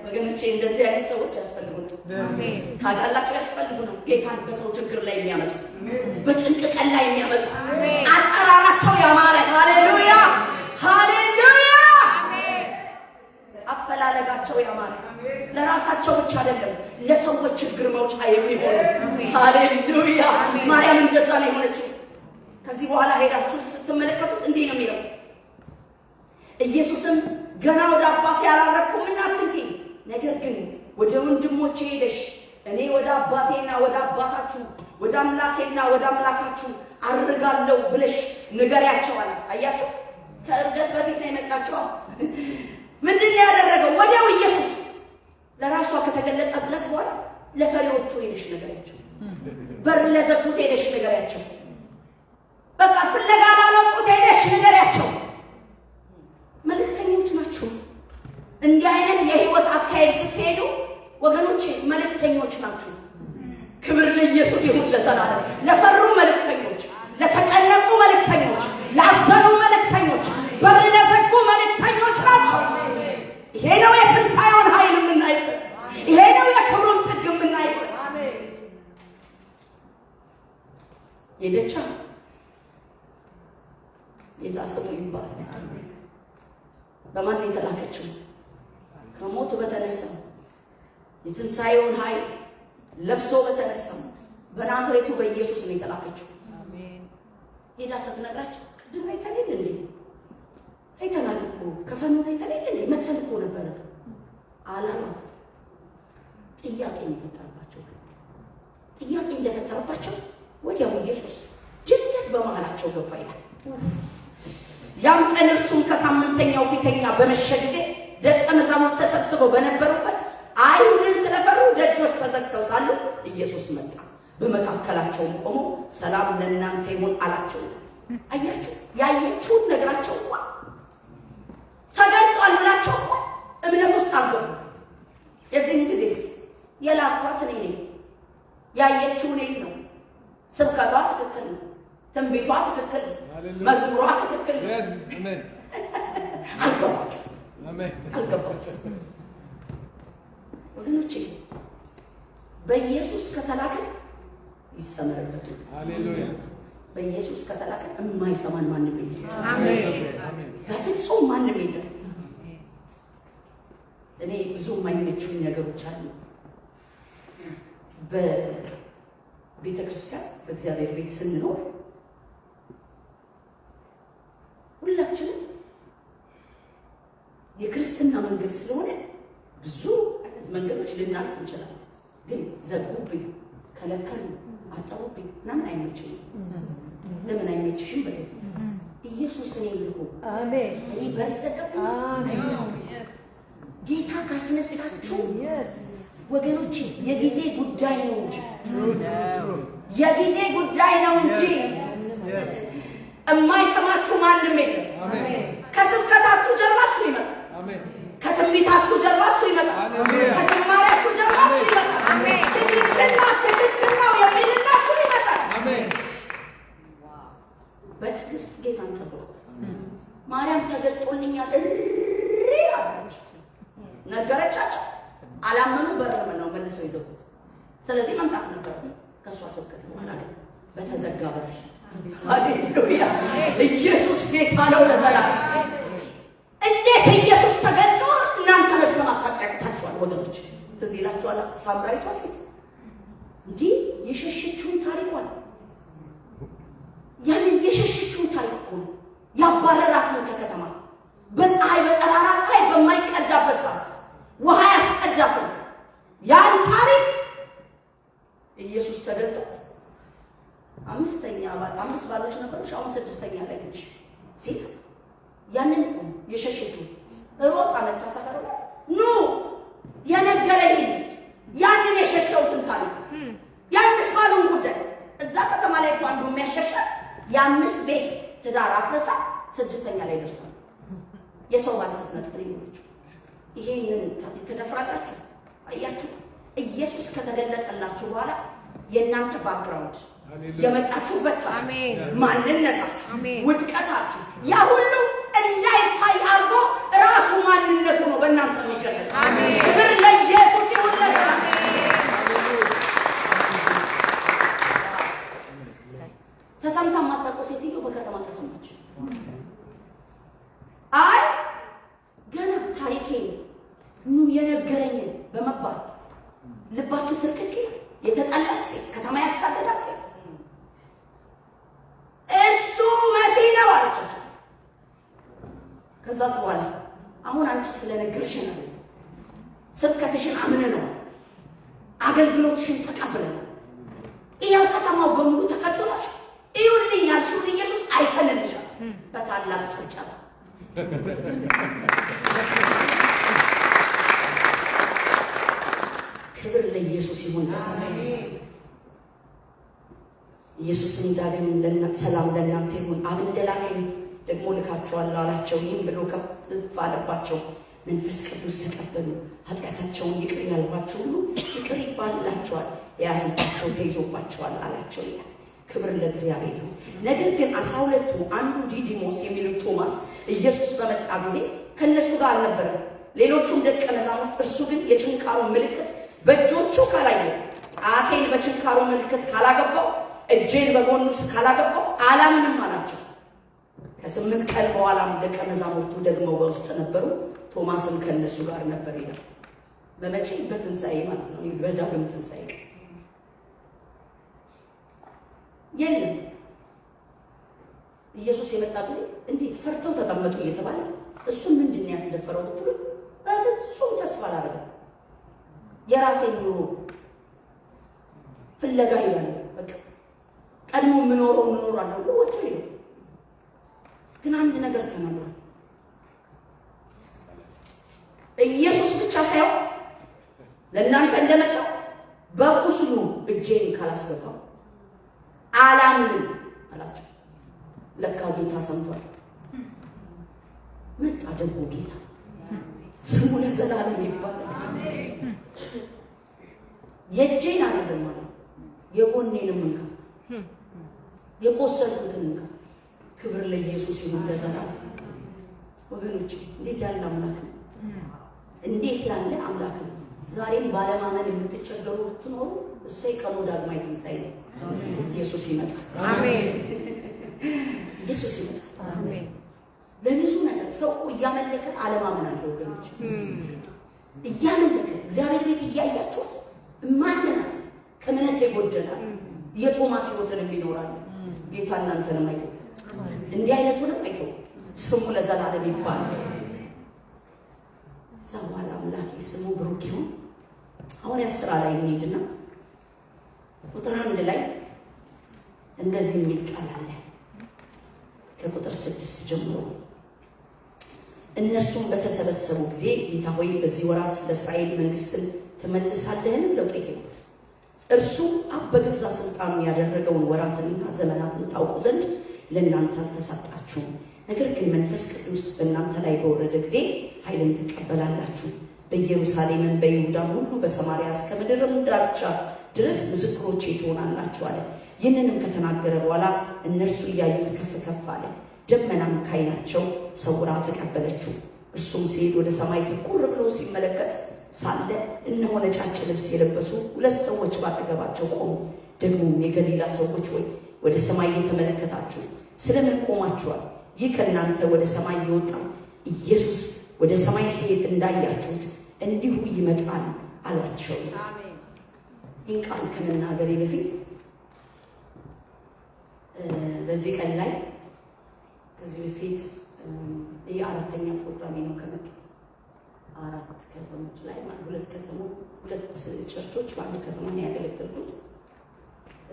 ወገኖቼ እንደዚህ አይነት ሰዎች ያስፈልጉናል። ታውቃላችሁ፣ ያስፈልጉናል። ጌታን በሰው ችግር ላይ የሚያመጡ፣ በጭንቅ ቀን ላይ የሚያመጡ፣ አጠራራቸው ያማረ ሃሌሉያ ሃሌሉያ፣ አፈላለጋቸው ያማረ ለራሳቸው ብቻ አይደለም ለሰዎች ችግር መውጫ የሚሆኑ ሃሌሉያ። ማርያም እንደዛ ነው የሆነችው። ከዚህ በኋላ ሄዳችሁ ስትመለከቱት እንዲህ ነው የሚለው፣ ኢየሱስም ገና ወደ አባቴ አላረኩምና አትንኪ፣ ነገር ግን ወደ ወንድሞቼ ሄደሽ እኔ ወደ አባቴና ወደ አባታችሁ ወደ አምላኬና ወደ አምላካችሁ አርጋለሁ ብለሽ ንገሪያቸው አለ። አያችሁ፣ ከእርገት በፊት ነው የመጣችው። ምንድን ነው ያደረገው? ወዲያው ኢየሱስ ለራሷ ከተገለጠለት በኋላ ለፈሪዎቹ ሄደሽ ንገሪያቸው፣ በር ለዘጉት ሄደሽ ንገሪያቸው፣ በቃ ፍለጋ ላልወጡት ሄደሽ ንገሪያቸው። መልእክተኞች ናቸው። እንዲህ አይነት የህይወት አካሄድ ስትሄዱ ወገኖቼ መልእክተኞች ናቸው። ክብር ለኢየሱስ ይሁን ለዘላለም። ለፈሩ መልእክተኞች፣ ለተጨነቁ መልእክተኞች፣ ላዘኑ መልእክተኞች፣ በር ለዘጉ መልእክተኞች ናቸው። ይሄ ነው የትንሣኤውን ኃይል የምናይበት። ይሄ ነው የክብሩን ጥግ የምናይበት። ሄደቻ ጌታ ስሙ ይባላል። በማን የተላከችው? ከሞት በተነሳው የትንሣኤውን ኃይል ለብሶ በተነሳው በናዝሬቱ በኢየሱስ ነው የተላከችው። ሄዳ ስትነግራቸው ቅድም አይተናል እንዴ? አይተናል እኮ ከፈኑን አይተናል እንዴ? መተን እኮ ነበረ አላማት። ጥያቄ እንደፈጠረባቸው ወዲያው ኢየሱስ ድንገት በመሃላቸው ገባ ይላል። ያም ቀን እርሱም ከሳምንተኛው ፊተኛ በመሸ ጊዜ ደቀ መዛሙርት ተሰብስበው በነበሩበት አይሁድን ስለፈሩ ደጆች ተዘግተው ሳሉ ኢየሱስ መጣ፣ በመካከላቸውም ቆሞ ሰላም ለእናንተ ይሁን አላቸው። አያችሁ፣ ያየችውን ነግራቸው እንኳን ተገልጧል ብላቸው እንኳን እምነት ውስጥ አልገቡ። የዚህም ጊዜስ የላኳት እኔ ነኝ፣ ያየችው እኔ ነው። ስብከቷ ትክክል ነው፣ ትንቢቷ ትክክል ነው፣ መዝሙሯ ትክክል ነው። አልገባችሁ ወገኖቼ፣ በኢየሱስ ከተላከ ይሰመርበት። ሃሌሉያ። በኢየሱስ ከተላከ የማይሰማን ማንም የለም። አሜን። በፍጹም ማንም የለም። እኔ ብዙ የማይመቹኝ ነገሮች አሉ። በቤተ ክርስቲያን በእግዚአብሔር ቤት ስንኖር ሁላችንም መንገድ ስለሆነ ብዙ መንገዶች ልናልፍ እንችላለን። ግን ዘጉብኝ፣ ከለከሉ፣ አጠሩብኝ ምናምን አይመችም። ለምን አይመችሽም? በለ ኢየሱስ እኔ ልኩ አሜን። እኔ በር ዘጋብኝ። አሜን። ጌታ ካስነሳችሁ ወገኖች የጊዜ ጉዳይ ነው እንጂ የጊዜ ጉዳይ ነው እንጂ የማይሰማችሁ ማንም የለም። አሜን። ከስብከታችሁ ጀርባ እሱ ይመጣል። አሜን። ከትንቢታችሁ ጀርባ እሱ ይመጣል። አሜን። ከዝማሬያችሁ ጀርባ እሱ ይመጣል። አሜን። ትክክል ነው የሚልላችሁ ይመጣል። አሜን። በትዕግስት ጌታን ጠብቁት። ማርያም ተገልጦልኛል እሪ አለች፣ ነገረቻቸው። አላመኑ፣ በረመ ነው መልሰው ይዘጉት። ስለዚህ መምጣት ነበር ከእሷ ስብከት በኋላ ግን በተዘጋ በር። ሃሌሉያ! ኢየሱስ ጌታ ነው ለዘላለም። እንዴት ኢየሱስ ተገልጦ እናንተ መሰማት ታቃታችኋል ወገኖች? ትዝ ይላችኋል ሳምራዊቷ ሴት እንዲህ የሸሸችውን ታሪኳን ያንን የሸሸችውን ታሪክ እኮ ነው ያባረራትን ከከተማ በፀሐይ በጠራራ ፀሐይ በማይቀዳበት ሰዓት ውሃ ያስቀዳትን ያን ታሪክ ኢየሱስ ተገልጦ አምስት ባሎች ነበሩሽ፣ አሁን ስድስተኛ ላይ ነሽ ሲል ያንን እኮ የሸሸችው ሮጣ መጣ ሰፈር ኑ የነገረኝን ያንን የሸሸውትን ታሪክ የአምስት ባሉን ጉዳይ እዛ ከተማ ላይ እኮ አንዱ የሚያሸሻት የአምስት ቤት ትዳር አፍርሳ ስድስተኛ ላይ ደርሳል። የሰው ባል ስትነጥቅ ነው። ይሄንን ተደፍራላችሁ። አያችሁ፣ ኢየሱስ ከተገለጠላችሁ በኋላ የእናንተ ባክግራውንድ የመጣችሁበት ማንነታችሁ፣ ውድቀታችሁ ያ ሁሉ እንዳይታይ አድርጎ ራሱ ማንነቱ ነው በእናንተ የሚገለጥ። ክብር ለኢየሱስ ይሁን። ተሰምታ ማታውቀው ሴትዮ በከተማ ተሰማች። አይ ገና ታሪኬን የነገረኝን በመባል ልባችሁ ትርክክ የተጠላች ሴት፣ ከተማ ያሳደዳት ሴት እሱ መሲህ ነው አለቻቸው። ከዛስ በኋላ አሁን አንቺ ስለነገርሽን ስብከትሽን አምነነዋል፣ አገልግሎትሽን ተቀብለናል፣ ይኸው ከተማው በሙሉ ተከትሎሽ ይሁንልኝ ያልሽውን ኢየሱስ አይተንልሻል በታላቅ ጭብጨባ። ክብር ለኢየሱስ ይሁን። ኢየሱስም ዳግም ሰላም ለእናንተ ይሁን፣ አብ እንደላከኝ ደግሞ ልካቸዋለሁ አላቸው። ይህም ብሎ ከፍ አለባቸው። መንፈስ ቅዱስ ተቀበሉ። ኃጢአታቸውን ይቅር ያልባቸው ሁሉ ይቅር ይባልላቸዋል፣ የያዙባቸው ተይዞባቸዋል አላቸው ይላል። ክብር ለእግዚአብሔር ይሁን። ነገር ግን 12ቱ አንዱ ዲዲሞስ የሚሉት ቶማስ ኢየሱስ በመጣ ጊዜ ከነሱ ጋር አልነበረም፣ ሌሎቹም ደቀ መዛሙርት። እርሱ ግን የችንካሩን ምልክት በእጆቹ ካላየሁ፣ ጣቴን በችንካሩ ምልክት ካላገባው፣ እጄን በጎኑ ካላገባው አላምንም አላቸው። ከ8 ቀን በኋላም ደቀ መዛሙርቱ ደግሞ በውስጥ ነበሩ፣ ቶማስም ከነሱ ጋር ነበር ይላል። በመቼ? በትንሣኤ ማለት ነው፣ በዳግም ትንሣኤ ቀን የለም። ኢየሱስ የመጣ ጊዜ እንዴት ፈርተው ተቀመጡ እየተባለ እሱን ምንድን ያስደፈረው ብትሉ በፍጹም ተስፋ አላደረገም። የራሴን ኑሮ ፍለጋ ይላል። በቃ ቀድሞ የምኖረው እኖራለሁ ብሎ ወጥቶ ይላል። ግን አንድ ነገር ተናግሯል። ኢየሱስ ብቻ ሳይሆን ለእናንተ እንደመጣው በቁስሉ እጄን ካላስገባው አላምንም አላቸው። ለካ ጌታ ሰምቷል። መጣ ደግሞ ጌታ፣ ስሙ ለዘላለም ይባላል። የእጄን አይደለም ማለት የጎኔንም እንካ፣ የቆሰልኩትን እንካ። ክብር ለኢየሱስ ይሁን ለዘላለም። ወገኖች እንዴት ያለ አምላክ ነው! እንዴት ያለ አምላክ ነው! ዛሬም ባለማመን የምትቸገሩ ብትኖሩ እሰይ፣ ቀኑ ዳግማይ ትንሣኤ ነው። ኢየሱስ ይመጣል። አሜን። ኢየሱስ ይመጣል። አሜን። ለብዙ ነገር ሰው እኮ እያመለከ አለማመን አለ ወገኖች። እያመለከ እግዚአብሔር ቤት እያያችሁት ማንና ከእምነት የጎደላል የቶማስ ሕይወትን የሚኖራል። ጌታ እናንተንም አይተው እንዲህ አይነቱንም አይተው። ስሙ ለዘላለም ይባላል። በኋላ አምላኬ ስሙ ብሩክ ይሁን። ሐዋርያት ሥራ ላይ እንሄድና ቁጥር 1 ላይ እንደዚህ የሚል ቃል አለ። ከቁጥር 6 ጀምሮ እነርሱም በተሰበሰቡ ጊዜ ጌታ ሆይ በዚህ ወራት ለእስራኤል መንግስትን ትመልሳለህን ብለው ጠየቁት። እርሱም አብ በገዛ ስልጣኑ ያደረገውን ወራትንና ዘመናትን ታውቁ ዘንድ ለእናንተ አልተሰጣችሁም፣ ነገር ግን መንፈስ ቅዱስ በእናንተ ላይ በወረደ ጊዜ ኃይልን ትቀበላላችሁ፣ በኢየሩሳሌምም በይሁዳም ሁሉ በሰማርያ እስከ ምድርም ዳርቻ ድረስ ምስክሮቼ ትሆናላችሁ አለ። ይህንንም ከተናገረ በኋላ እነርሱ እያዩት ከፍ ከፍ አለ፣ ደመናም ከዓይናቸው ሰውራ ተቀበለችው። እርሱም ሲሄድ ወደ ሰማይ ትኩር ብሎ ሲመለከት ሳለ እነሆ ነጫጭ ልብስ የለበሱ 2 ሰዎች ባጠገባቸው ቆሙ። ደግሞም የገሊላ ሰዎች ሆይ ወደ ሰማይ እየተመለከታችሁ ስለምን ቆማችኋል? ይህ ከእናንተ ወደ ሰማይ የወጣ ኢየሱስ ወደ ሰማይ ሲሄድ እንዳያችሁት እንዲሁ ይመጣል አሏቸው። ይህን ቃል ከመናገሬ በፊት በዚህ ቀን ላይ ከዚህ በፊት የአራተኛ ፕሮግራሜ ነው ከመጣ 4 ከተሞች ላይ ማለት 2 ቸርቾች በአንድ ከተማ ነው ያገለገልኩት።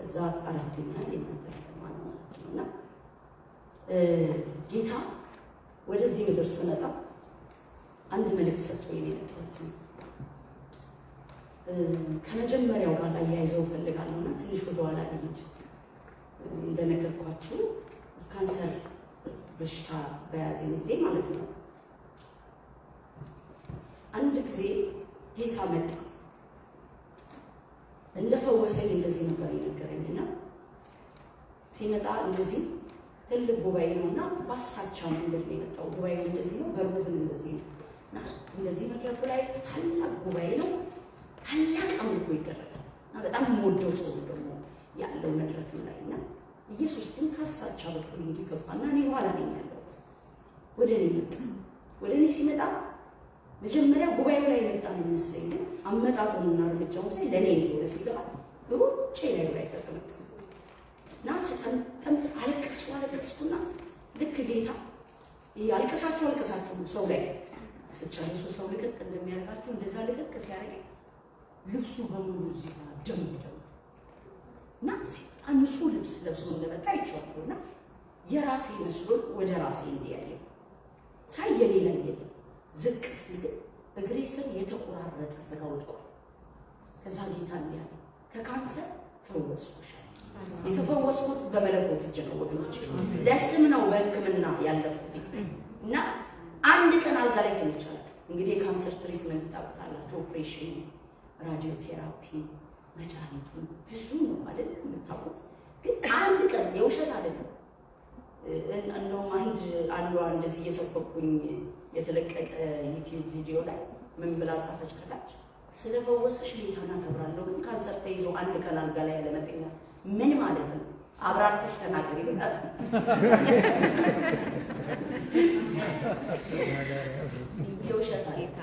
እዛ አራተኛ የእናንተ ከተማ ነው ማለት ነው። እና ጌታ ወደዚህ ምድር ስመጣ አንድ መልእክት ሰጥቶኝ ነው የመጣሁት። ከመጀመሪያው ጋር አያይዘው ፈልጋለሁና ትንሽ ወደኋላ ልሂድ። እንደነገርኳችሁ ካንሰር በሽታ በያዘኝ ጊዜ ማለት ነው። አንድ ጊዜ ጌታ መጣ። እንደፈወሰኝ እንደዚህ ነበር የነገረኝና ሲመጣ እንደዚህ ትልቅ ጉባኤ ነውና ባሳቻ መንገድ ነው የመጣው። ጉባኤው እንደዚህ ነው፣ በሩህን እንደዚህ ነው እና እንደዚህ መድረኩ ላይ ታላቅ ጉባኤ ነው፣ ታላቅ አምልኮ ይደረጋል እና በጣም የምወደው ሰው ደግሞ ያለው መድረክ ላይ እና ኢየሱስ ግን ካሳቻ በኩል እንዲገባና እኔ ኋላ ነኝ ያለሁት። ወደ እኔ መጣ። ወደ እኔ ሲመጣ መጀመሪያ ጉባኤው ላይ መጣ ነው የሚመስለኝ፣ ግን አመጣጡንና እርምጃውን ሳይ ለእኔ ወደ ሲገባ ሩጬ ላይ ተቀመጠ እና ተጠምጠም አለቀስኩና ልክ ጌታ አልቀሳችሁ ሰው ላይ ስጨርሱ ሰው ልቅቅ እንደሚያደርጋችሁ እንደዛ ልቅቅ ሲያደርግ ልብሱ በሙሉ እዚህ ጋር ደም እና ንጹህ ልብስ ለብሶ እንደመጣ ይቻላልና የራሴ መስሎን ወደ ራሴ እንዲያየው ሳየኔ ላይ የለም። ዝቅ ሲል ግን እግሬ ስር የተቆራረጠ ስጋ ወድቋል። ከዛ ጌታ እንዲያለ ከካንሰር ፈወስኩሽ። የተፈወስኩት በመለኮት እጅ ነው ወገኖች፣ ለስም ነው በሕክምና ያለፍኩት እና አንድ ቀን አልጋ ላይ ተኝቻለሁ። እንግዲህ የካንሰር ትሪትመንት ታውቃላችሁ፣ ኦፕሬሽን፣ ራዲዮቴራፒ፣ መድኃኒቱ ብዙ ነው አይደል የምታውቁት። ግን አንድ ቀን የውሸት አይደለም። እንደውም አንዷ እንደዚህ እየሰበኩኝ የተለቀቀ ዩቲዩብ ቪዲዮ ላይ ምን ብላ ጻፈች ከታች፣ ስለፈወሰሽ ጌታን አከብራለሁ፣ ግን ካንሰር ተይዞ አንድ ቀን አልጋ ላይ ያለመተኛ ምን ማለት ነው? አብራርተሽ ተናገሪ ብላት የውሸት ጌታ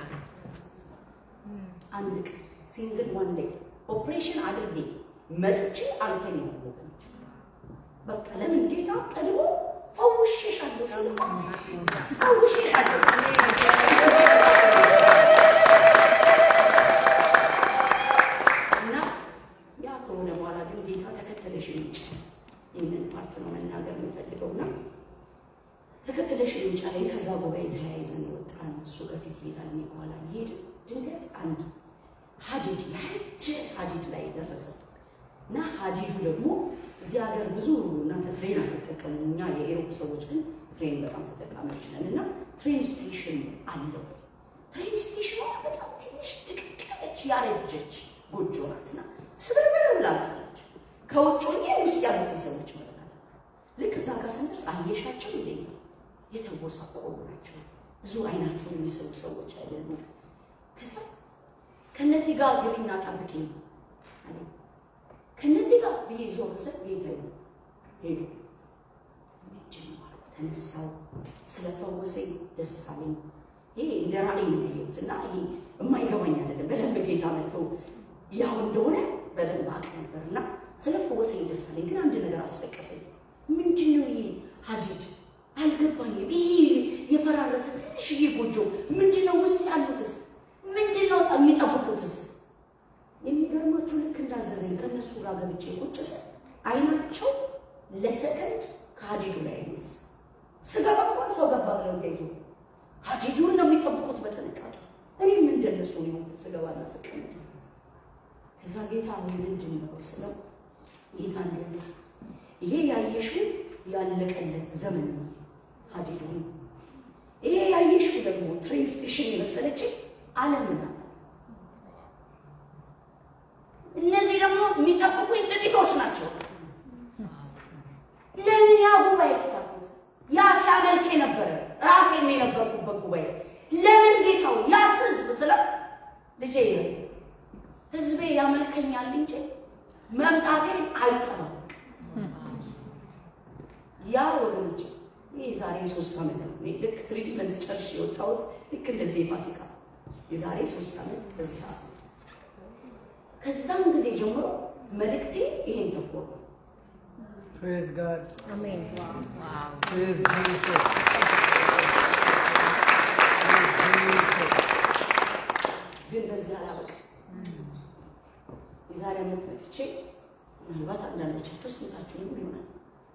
አንድ ቀን ሲንግል ዋን ዴይ ኦፕሬሽን አድርጌ መጥቼ አልተኛም ወገኖች። በቃ ለምን ጌታ ቀድሞ ፈውሼሻለሁ ሲል ፈውሼሻለሁ። እና ያ ከሆነ በኋላ ግን ጌታ ተከተለሽ እንጂ ይህንን ፓርት ነው መናገር የምፈልገውና ተከተለሽ እንጂ አለኝ። ከዛ ጉባኤ ተያይዘን ወጣን። እሱ ከፊት ይሄዳል፣ እኔ ከኋላ ይሄድ። ድንገት አንድ ሀዲድ ሀዲድ ላይ ደረሰ እና ሀዲዱ ደግሞ እዚህ ሀገር ብዙ እናንተ ትሬን አትጠቀሙ፣ እኛ የኤሮፕ ሰዎች ግን ትሬን በጣም ተጠቃሚዎች ነን። እና ትሬን ስቴሽን አለው። ትሬን ስቴሽኑ በጣም ትንሽ ድቅቅ ያለች ያረጀች ጎጆ ናትና ስብርብር ብላቃለች። ከውጭ ሆኜ ውስጥ ያሉትን ሰዎች መለከታል። ልክ እዛ ጋር ስንደርስ አየሻቸው ይለኛል። የተጎሳቆሉ ናቸው፣ ብዙ አይናቸውን የሚሰሩ ሰዎች አይደሉም። ከዛ ከነዚህ ጋር ግቢና ጠብቂኝ አለ። ከነዚህ ጋር ብዬ ዞር ስል ጌታ ሄዱ። ተነሳው፣ ስለፈወሰኝ ደስ አለኝ። ይሄ እንደ ራእይ ነው ያየሁት እና ይሄ የማይገባኝ አይደለም። በደንብ ጌታ መጥቶ ያው እንደሆነ በደንብ አቅ ነበርና ስለፈወሰኝ ደስ አለኝ። ግን አንድ ነገር አስለቀሰኝ። ምንድነው ይሄ ሀዲድ አልገባኝም። ይሄ የፈራረሰ ትንሽዬ ጎጆ ምንድነው? ውስጥ ያሉትስ ምንድነው የሚጠብቁትስ? የሚገርማችሁ ልክ እንዳዘዘኝ ከነሱ ጋር ገብቼ ቁጭ ስል አይናቸው ለሰከንድ ከሀዲዱ ላይ አይነስ ስገባ እንኳን ሰው ገባ ብለው እንዳይዙ ሀዲዱን ነው የሚጠብቁት በጥንቃቄ። እኔም እንደነሱ ነው ስገባና ስቀመጥ። ከዛ ጌታ ምንድን ነው ስለው ጌታ እንደሆነ ይሄ ያየሽው ያለቀለት ዘመን ነው ሀዲዱ። ይሄ ያየሽው ደግሞ ትሬን ስቴሽን የመሰለች ዓለም ናት። እነዚህ ደግሞ የሚጠብቁኝ ጥቂቶች ናቸው። ለምን ያ ጉባኤ ተሳኩት? ያ ሲያመልክ የነበረ ራሴም የነበርኩበት ጉባኤ ለምን ጌታው ያስ ህዝብ ስለ ልጄ ህዝቤ ያመልከኛል እንጂ መምጣቴን አይጠባም። ያ ወገኖች ይሄ ዛሬ 3 ዓመት ነው። ልክ ትሪትመንት ጨርሼ የወጣሁት ልክ እንደዚህ ፋሲካ የዛሬ 3 ዓመት በዚህ ሰዓት ነው። ከዛም ጊዜ ጀምሮ መልእክቴ ይሄን ተቆር Praise God. Amen. Wow. Praise Jesus. ግን በዚህ አላበቃ። የዛሬ ዓመት መጥቼ ምናልባት አንዳንዶቻችሁ ስንታችሁም ይሆናል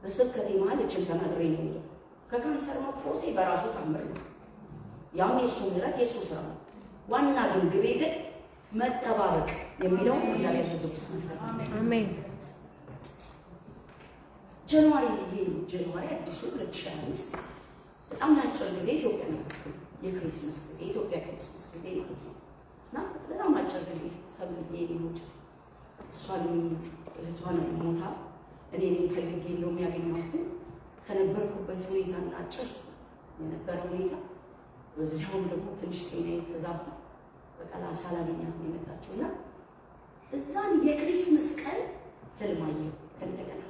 በስብከቴ መሀል እችን ተናግሬ ነው የሚለው ከካንሰር መፈወሴ በራሱ ታምር ነው። ያም የሱ ምሕረት የሱ ስራ ነው። ዋና ግን ግቤ ግን መጠባበቅ የሚለው እግዚአብሔር ተዘብቶ ማለት ነው። አሜን። ጃንዋሪ አዲሱ 2025 በጣም አጭር ጊዜ ኢትዮጵያ ነበር። የክሪስማስ ጊዜ ኢትዮጵያ ክሪስማስ ጊዜ ማለት ነው። እና በጣም አጭር ጊዜ ሰብልዬ ሊሞት እሷን እህቷን ሞታ እኔ ፈልጌ ነው የሚያገኘው። ግን ከነበርኩበት ሁኔታና አጭር የነበረ ሁኔታ በዚያውም ደግሞ ትንሽ ጤና የተዛባ በቃ ሳላገኛት ነው የመጣችውና እዛን የክሪስማስ ቀን ህልም አየሁ። ከእንደገና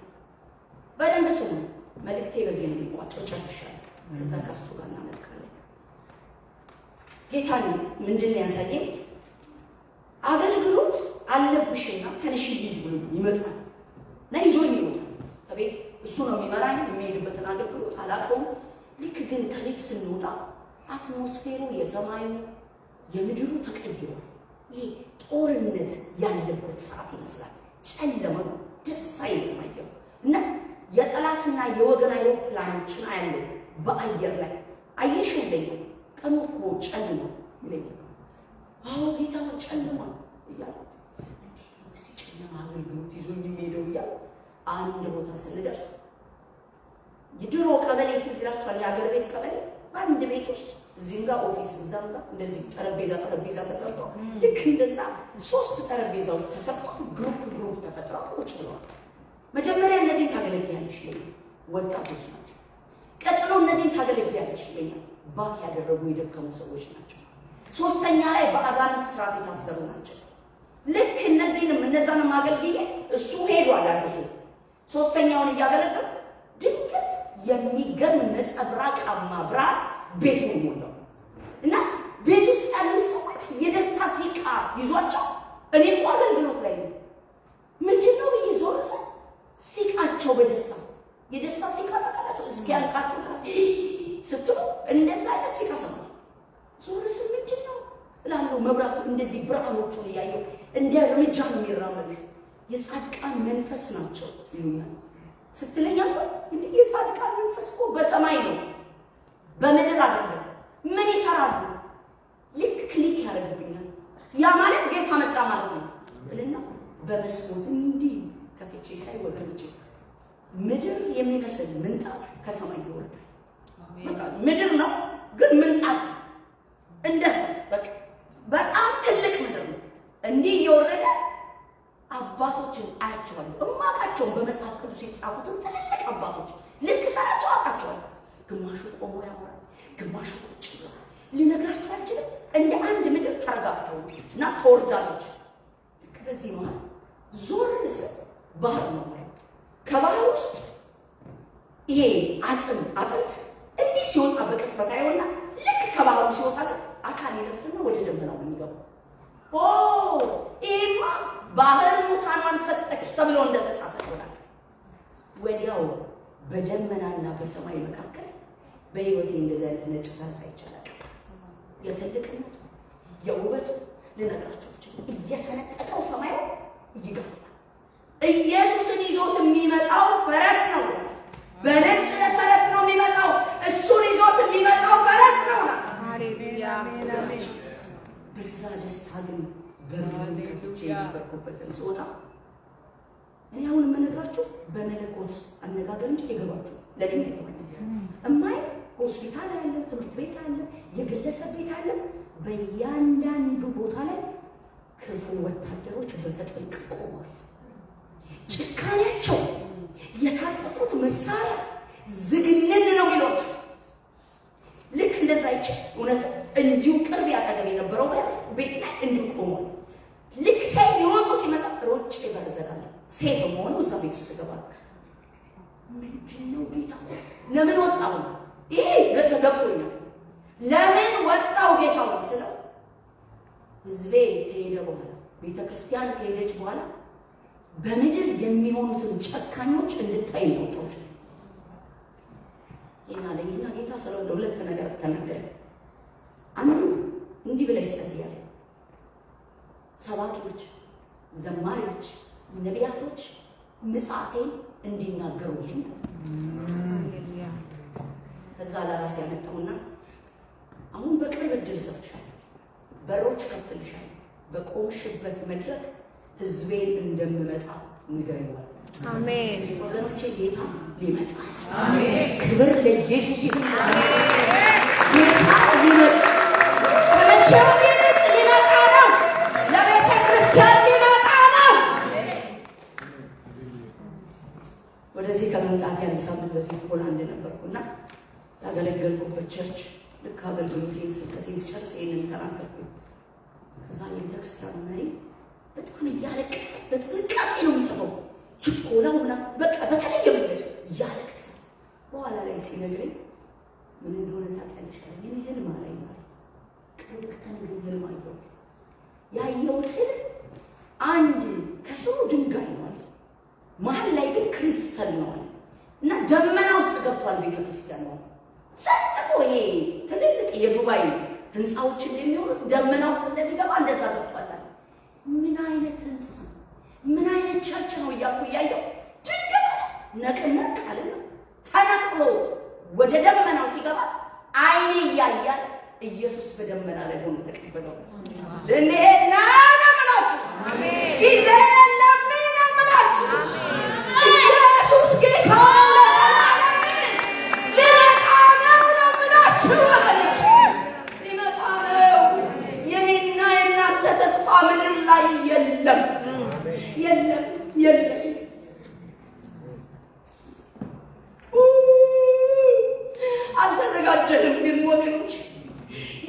በደንብ ስሙ። መልእክቴ በዚህ ነው የሚቋጨው። ጨርሻለሁ። ከዛ ከስቱ ጋር እናመልካለን። ጌታ ምንድን ነው ያሳየኝ? አገልግሎት አለብሽና ተነሽ ሂድ ብሎ ይመጣል እና ይዞኝ ይወጣል ከቤት። እሱ ነው የሚመራኝ። የሚሄድበትን አገልግሎት አላውቀውም። ልክ ግን ከቤት ስንወጣ አትሞስፌሩ የሰማዩ የምድሩ ተቀይሯል። ይሄ ጦርነት ያለበት ሰዓት ይመስላል። ጨለማ ነው። ደስ አይልም አየሩ እና የጠላትና የወገን አይሮፕላኖችን አያለው በአየር ላይ አየሽው እንደው ቀኑ እኮ ጨለማ ይለኛል። አዎ ጌታ ጨለማ እያልኩት እንዴት ነው እዚህ ጨለማ አገልግሎት ይዞኝ የሚሄደው እያልኩ አንድ ቦታ ስንደርስ የድሮ ቀበሌ ትዝ ይላችኋል? የሀገር ቤት ቀበሌ አንድ ቤት ውስጥ እዚህም ጋር ኦፊስ እዛም ጋር እንደዚህ ጠረጴዛ ተሰርቶ ልክ እንደዛ 3 ጠረጴዛዎች ተሰርተው ግሩፕ ተፈጥረው ቁጭ ብለዋል። መጀመሪያ እነዚህን ታገለግያለሽ ይለኛል። ወጣቶች ናቸው። ቀጥሎ እነዚህን ታገለግያለሽ ይለኛል። ባክ ያደረጉ የደከሙ ሰዎች ናቸው። ሶስተኛ ላይ በአጋንንት ስርዓት የታሰሩ ናቸው። ልክ እነዛንም አገልግዬ እሱ ሄዷል አልኩ። ሶስተኛውን እያገለገለ ድንገት የሚገርም ነጸብራቃማ ብርሃን ቤቱን ሞላው እና ቤት ውስጥ ያሉት ሰዎች የደስታ ሲቃ ይዟቸው እኔ እኮ አገልግሎት ላይ ነው ምንድነው ብዬ ዞር ስል ሲቃቸው የደስታ ሲቃ ታውቃላችሁ? እስኪያልቃችሁ ድረስ ስትሉ እንደዛ አይነት ሲቃ ሰማ። ዞር ስል ምንድነው እላለሁ። መብራቱ እንደዚህ ብርሃኖቹን እያየሁ እንደ እርምጃ ነው የሚራመዱት። የጻድቃን መንፈስ ናቸው ይሉኛል። ስትለኛ እንዴ የጻድቃን መንፈስ እኮ በሰማይ ነው በምድር አይደለም። ምን ይሰራሉ? ልክ ክሊክ ያደርግብኛል። ያ ማለት ጌታ መጣ ማለት ነው እልና በመስኮት እንዲህ ከፍቼ ሳይ ወገኖቼ ምድር የሚመስል ምንጣፍ ከሰማይ ይወርዳል። በቃ ምድር ነው ግን ምንጣፍ እንደዛ በቃ በጣም ትልቅ ምድር ነው። እንዲህ እየወረደ አባቶችን አያቸዋለሁ። እማቃቸውን በመጽሐፍ ቅዱስ የተጻፉትን ትልልቅ አባቶች ልክ ሰራቸው አውቃቸዋለሁ። ግማሹ ቆሞ ያወራል፣ ግማሹ ቁጭ ብሏል። ልነግራችሁ አልችልም። እንደ አንድ ምድር ተረጋግተው እና ተወርዳለች። ልክ በዚህ መሀል ዞር ስል ባህር ነው ማለት ከባህር ውስጥ ይሄ አጥንት እንዲህ ሲወጣ በቅጽበት አይሆንና ልክ ከባህሩ ሲወጣ አካል ይለብስና ወደ ደመናው ነው የሚገባው። ይሄማ ባህር ሙታኗን ሰጠች ተብሎ እንደተጻፈ ይሆናል። ወዲያው በደመናና በሰማይ መካከል በህይወቴ እንደዚህ አይነት ነጭ ሳሳ ይቻላል። የትልቅነቱ የውበቱ ልነግራችሁ ይችላል። እየሰነጠቀው ሰማዩ ይገባል። ኢየሱስን ይዞት የሚመጣው ፈረስ ነው። በነጭ ፈረስ ነው የሚመጣው። እሱን ይዞት የሚመጣው ፈረስ ነው። ሃሌሉያ በዛ ደስታ ግን በሩን ከፍቼ የነበርኩበትን ስወጣ እኔ አሁን የምነግራችሁ በመለኮት አነጋገር እንጂ የገባችሁ ለኔ አይገባኝም። እማይ ሆስፒታል አለ፣ ትምህርት ቤት አለ፣ የግለሰብ ቤት አለ። በእያንዳንዱ ቦታ ላይ ክፉ ወታደሮች በተጠንቀቅ ቆመዋል። ጭካኔያቸው የታጠቁት መሳሪያ ዝግንን ነው የሚሏቸው። ልክ እንደዛ ይች እውነት እንዲሁ ቅርብ ያጠገብ የነበረው ቤት ላይ እንዲሁ ቆሟል። ልክ ሳይ ሊወጡ ሲመጣ ሮጭ ይበረዘጋለሁ። ሴፍ መሆኑ እዛ ቤት ውስጥ ገባል። ምንድን ነው ጌታ ለምን ወጣው? ይሄ ገብቶኛል። ለምን ወጣው ጌታው ስለው ህዝቤ ከሄደ በኋላ ቤተክርስቲያን ከሄደች በኋላ በምድር የሚሆኑትን ጨካኞች እንድታይ ነው ወጣው። ይናለኝና ጌታ ስለ ሁለት ነገር ተናገረ። አንዱ እንዲህ ብለሽ ጸልያለሁ። ሰባኪዎች፣ ዘማሪዎች፣ ነቢያቶች ምጽአቴን እንዲናገሩልኝ ከዛ ለራሴ ያመጣውና አሁን በቅርብ እድል ሰጥሻለሁ፣ በሮች ከፍትልሻለሁ፣ በቆምሽበት መድረክ ህዝቤን እንደምመጣ ንገሪዋል። አሜን ወገኖቼ፣ ጌታ ሊመጣ አሜን። ክብር ለኢየሱስ ይሁን። ጌታ ሊመጣ ከመቼው ይልቅ ሊመጣ ነው። ለቤተ ክርስቲያን ሊመጣ ነው። ወደዚህ ከመምጣት አንድ ሳምንት በፊት ሆላንድ ነበርኩና ያገለገልኩበት ቸርች ልክ አገልግሎቴን ስብከቴን ስጨርስ ይሄንን ተናገርኩ። ከዛ የቤተክርስቲያኑ መሪ በጣም እያለቀሰ በጥንቃቄ ነው የሚጽፈው። ችኮላው ምናምን በቃ በተለየ መንገድ እያለቀሰ በኋላ ላይ ሲነግረኝ ምን እንደሆነ ታውቂያለሽ አለኝ። እኔ ህልም አላየሁ ማለት ቅርብ ቀን ግን ህልም አየሁ። ያየሁት ህልም አንድ ከስሩ ድንጋይ ነው አለ፣ መሀል ላይ ግን ክሪስታል ነው አለ እና ደመና ውስጥ ገብቷል ቤተክርስቲያን ነው ሰጥቶ ይሄ ትልልቅ የዱባይ ህንፃዎች እንደሚሆኑት ደመና ውስጥ እንደሚገባ እንደዛ ገብቷል። ምን አይነት ህንፃ ምን አይነት ቸርች ነው እያልኩ እያየሁ ድንገት ነቅነቅ አለና ተነቅሎ ወደ ደመናው ሲገባ አይኔ እያያል ኢየሱስ በደመና ላይ ሆኖ ተቀበለው። ልንሄድ ነው ምላችሁ ጊዜ የለም ነው ምላችሁ። ኢየሱስ ጌታ ሊመጣ ነው ምላችሁ ወገኖች፣ ሊመጣ ነው። የኔና የእናንተ ተስፋ ምድር ላይ የለም የለም የለም። አልተዘጋጀንም ግን ወገኖች፣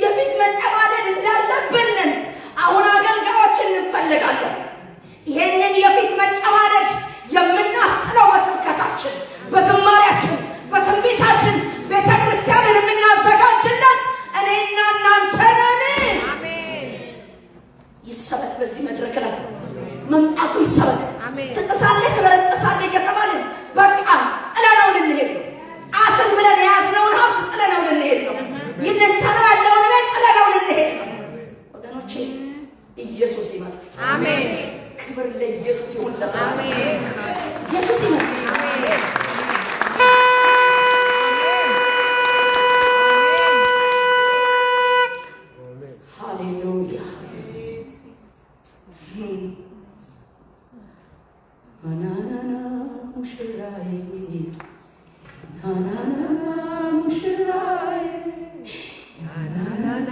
የፊት መጨማደድ እንዳለብን አሁን አገልጋዮችን እንፈልጋለን። ይሄንን የፊት መጨማደድ የምናስጥለው በስብከታችን፣ በዝማሪያችን፣ በትንቢታችን ቤተ ክርስቲያንን የምናዘጋጅለት እኔና እናንተ ነን። ይሰበክ በዚህ መድረክ ላይ መምጣቱ ይሰበክ። ትጥሳለህ ትበረጥሳለህ እየተባልን በቃ ጥለነው ልንሄድ ነው። ጣስን ብለን የያዝነውን ሀብት ጥለነው ልንሄድ ነው። ይህንን ሰራ ያለውን ቤት ጥለነው ልንሄድ ነው። ወገኖቼ ኢየሱስ ይመጣል። አሜን። ክብር ለኢየሱስ ይሁን። አሜን። ኢየሱስ ይመጣል። ሃሌሉያ። ናናና ሙሽራዬ ናናና ሙሽራዬ ናናና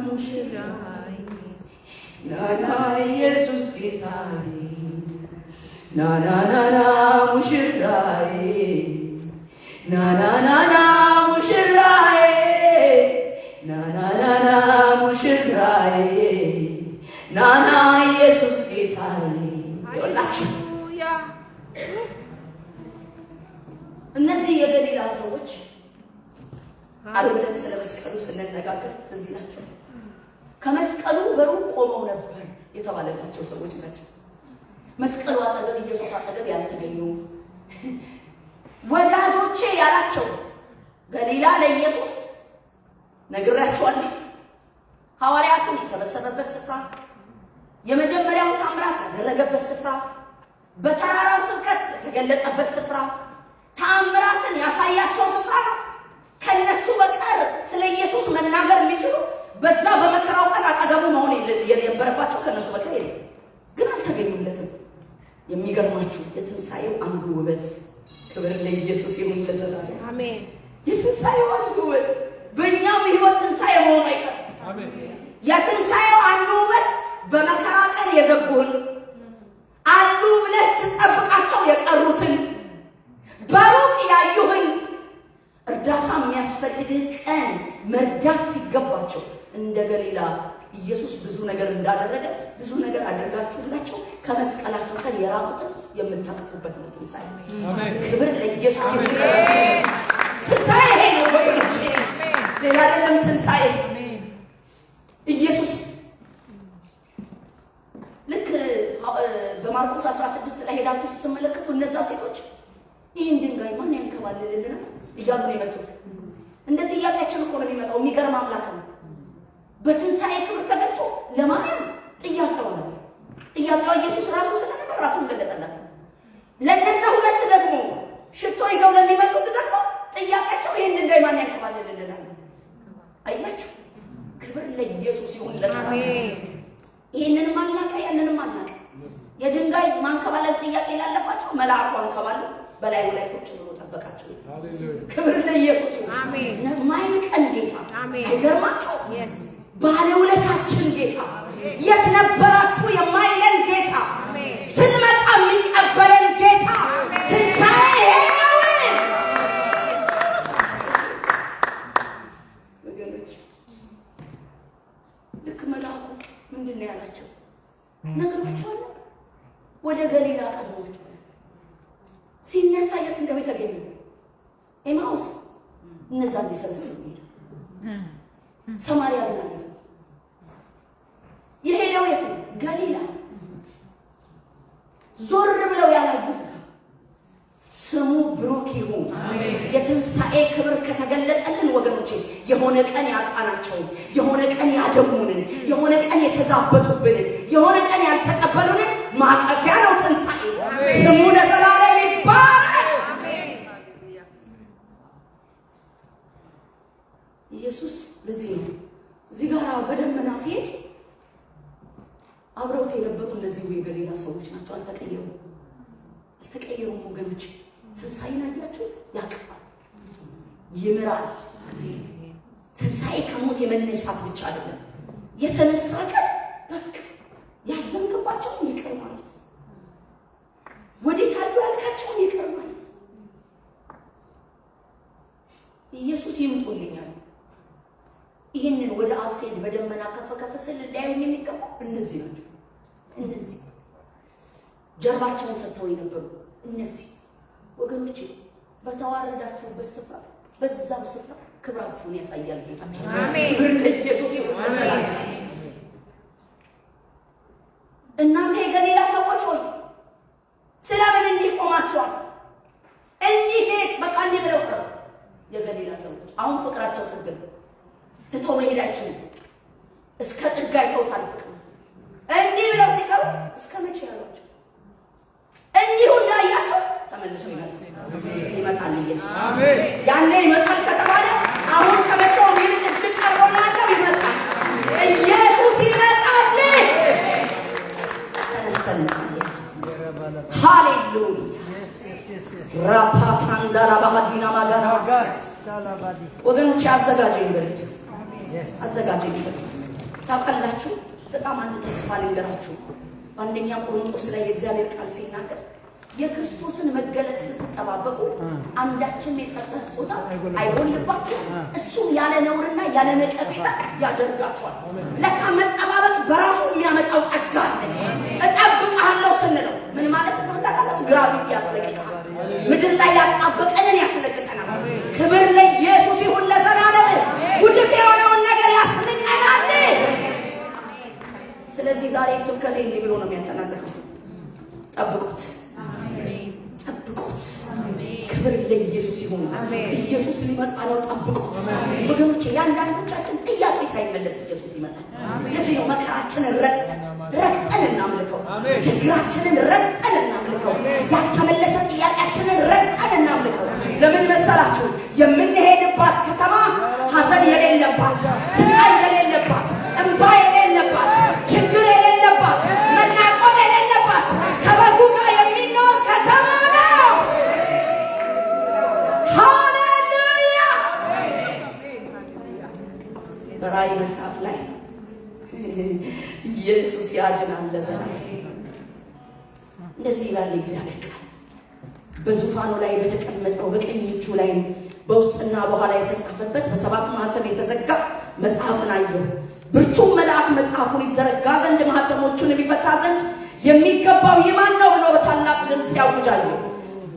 ሙሽራዬ ናና ኢየሱስ ጌታዬ ናናና ሙሽራዬ ናናና ሙሽራዬ ናናና ሙሽራዬ ናና ኢየሱስ ጌታዬ። ይወላችሁ እነዚህ የገሊላ ሰዎች ዓርብ ዕለት ስለ መስቀሉ ስንነጋገር ትዝ ይላችኋል። ከመስቀሉ በሩቅ ቆመው ነበር የተባለላቸው ሰዎች ናቸው። መስቀሉ አጠገብ ኢየሱስ አጠገብ ያልተገኙ ወዳጆቼ ያላቸው ገሊላ ለኢየሱስ ነግራችኋለሁ። ሐዋርያቱን የሰበሰበበት ስፍራ፣ የመጀመሪያውን ታምራት ያደረገበት ስፍራ፣ በተራራው ስብከት የተገለጠበት ስፍራ፣ ታምራትን ያሳያቸው ስፍራ ነው። ከነሱ በቀር ስለ ኢየሱስ መናገር የሚችሉ በዛ በመከራው ቀን አጠገቡ መሆን የነበረባቸው ከነሱ በቀር የለም። ግን አልተገኙለትም። የሚገርማችሁ የትንሣኤው አንዱ ውበት፣ ክብር ለኢየሱስ ይሁን ለዘላለም አሜን። የትንሣኤው አንዱ ውበት በእኛም ሕይወት ትንሣኤ መሆኑ አይቀርም። የትንሣኤው አንዱ ውበት በመከራ ቀን የዘጉህን አሉ ብለህ ስትጠብቃቸው የቀሩትን በሩቅ ያዩህን እርዳታ የሚያስፈልግህ ቀን መርዳት ሲገባቸው እንደ ገሊላ ኢየሱስ ብዙ ነገር እንዳደረገ ብዙ ነገር አድርጋችሁላቸው ከመስቀላችሁ ቀን የራቁትን የምታቅፉበት ነው ትንሣኤ። ክብር ለኢየሱስ ይሁን። ትንሣኤ ይሄ ነው ወገኖቼ፣ ሌላ አይደለም። ትንሣኤ ኢየሱስ ልክ በማርቆስ 16 ላይ ሄዳችሁ ስትመለከቱ እነዛ ሴቶች ይህን ድንጋይ ማን ያንከባልልልናል እያሉ ነው የመጡት። እንደ ጥያቄያችን እኮ ነው የሚመጣው። የሚገርም አምላክ ነው። በትንሣኤ ክብር ተገልጦ ለማርያም ጥያቄው ነበር። ጥያቄው ኢየሱስ ራሱ ስለነበር ራሱን ገለጠላት። ለነዛ ሁለት ደግሞ ሽቶ ይዘው ለሚመጡት ደግሞ ጥያቄያቸው ይህን ድንጋይ ማን ያንከባልልልናል። አያችሁ፣ ክብር ለኢየሱስ ይሁን ለዘላለም። ይህንንም አልናቀ ያንንም አልናቀ። የድንጋይ ማንከባለል ጥያቄ ላለባቸው መልአኩ አንከባሉ በላዩ ላይ ቁጭ ብሎ ጠበቃቸው። ክብር ለኢየሱስ ይሁን። አሜን። የማይንቀን ጌታ አይገርማችሁ? ባለውለታችን ጌታ፣ የት ነበራችሁ የማይለን ጌታ፣ ስንመጣ የሚቀበለን ጌታ፣ ትንሣኤ ነው ወገኖች። ልክ መልአኩ ምንድን ነው ያላቸው ነገራቸዋለሁ። ወደ ገሊላ ቀድሟቸው ሲነሳ የት እንደው የተገኘ ኤማውስ እነዛ ሊሰበስብ ሄደ። ሰማርያ ግን የሄደው የት ነው? ገሊላ። ዞር ብለው ያላዩት ጋር ስሙ ብሩክ ይሁን። የትንሣኤ ክብር ከተገለጠልን ወገኖቼ የሆነ ቀን ያጣናቸውን፣ የሆነ ቀን ያደሙንን፣ የሆነ ቀን የተዛበጡብንን፣ የሆነ ቀን ያልተቀበሉንን ማቀፊያ ነው ትንሣኤ። ስሙ ለዘላለም ይባረክ። ኢየሱስ ለዚህ ነው እዚህ ጋር በደመና ሲሄድ አብረውት የነበሩ እነዚህ የገሊላ ሰዎች ናቸው። አልተቀየሩም ወገኖች። ትንሣኤን አያችሁት? ያቅፋል፣ ይምራል። ትንሣኤ ከሞት የመነሳት ብቻ አይደለም። የተነሳ ቀን በቃ ያዘንክባቸውን ይቅር ማለት፣ ወዴት አሉ ያልካቸውን ይቅር ማለት። ኢየሱስ ይምጡልኛል። ይህንን ወደ አብ ሲሄድ በደመና ከፍ ከፍ ስል ሊያዩኝ የሚገባው እነዚህ ናቸው። እነዚህ ጀርባቸውን ሰጥተው የነበሩ እነዚህ ወገኖቼ፣ በተዋረዳችሁበት ስፍራ በዛው ስፍራ ክብራችሁን ያሳያል ጌታ። አሜን። ክብር ለኢየሱስ ይሁን። እናንተ የገሊላ ሰዎች ሆይ ስለምን እንዲህ ቆማችኋል? እንዲህ ሴት በቃ እንዲህ ብለው ቀሩ። የገሊላ ሰዎች አሁን ፍቅራቸው ጥግ ነው። ትተው መሄድ አይችሉም። እስከ ጥግ አይተውታል ፍቅር። እንዲህ ብለው ሲቀሩ እስከ መቼ ያሏቸው? እንዲሁ እንዳያችሁት ተመልሶ ይመጣል ኢየሱስ። ያኔ ይመጣል ከተባለ አሁን ከመቼውም ይልቅ እጅግ ቀርቦ ያለው ይመጣል። ኢየሱስ ይመጣል። ተነስተን እንጸልይ። ሃሌሉያ ራፓታንዳራ ባህዲና ማጋራስ ወገኖች አዘጋጀኝ በሉት። አዘጋጀኝ በሉት። ታውቃላችሁ፣ በጣም አንድ ተስፋ ልንገራችሁ። በአንደኛ ቆሮንቶስ ላይ የእግዚአብሔር ቃል ሲናገር የክርስቶስን መገለጥ ስትጠባበቁ አንዳችም የጸጋ ስጦታ አይሆንባችሁም፣ እሱም ያለ ነውርና ያለ ነቀፌታ ያደርጋችኋል። ለካ መጠባበቅ በራሱ የሚያመጣው ጸጋ አለ። እጠብቅሃለሁ ስንለው ምን ማለት ነው ታውቃላችሁ? ግራቪቲ ያስለቅቃል። ምድር ላይ ያጣበቀንን ያስለቅቀናል። ክብር ለኢየሱስ ይሁን ለዘላለም። ጉድፍ የሆነውን ነገር ያስለቅቀናል። ስለዚህ ዛሬ ስብከቴ እንዲህ ብሎ ነው የሚያጠናቅቀው። ጠብቁት፣ ጠብቁት። ክብር ለኢየሱስ ይሁን። ኢየሱስ ሊመጣ ነው፣ ጠብቁት ወገኖቼ። ያንዳንዶቻችን ጥያቄ ሳይመለስ ኢየሱስ ይመጣል። ለዚህ ነው መከራችንን ረግጠን እናምልከው፣ ችግራችንን ረግጠን እናምልከው፣ ያልተመለሰ ጥያቄያችንን ረግጠን እናምልከው። ለምን መሰላችሁ? የምንሄድባት ከተማ ሐዘን የሌለባት፣ ስቃይ የሌለባት፣ እንባ የሌለባት፣ ችግር የሌለባት፣ መናቆር የሌለባት ከበጉ ጋር የሚኖር ከተማ ነው። ሃሌሉያ። በራእይ መጽሐፍ ላይ ኢየሱስ ያድናል ለዘላለም እንደዚህ ይላል እግዚአብሔር ቃል። በዙፋኑ ላይ በተቀመጠው በቀኝ እጁ ላይ በውስጥና በኋላ የተጻፈበት በሰባት ማኅተም የተዘጋ መጽሐፍን አየሁ። ብርቱ መልአክ መጽሐፉን ይዘረጋ ዘንድ ማኅተሞቹን ሊፈታ ዘንድ የሚገባው ይህ ማን ነው ብሎ በታላቅ ድምፅ ሲያውጅ አየሁ።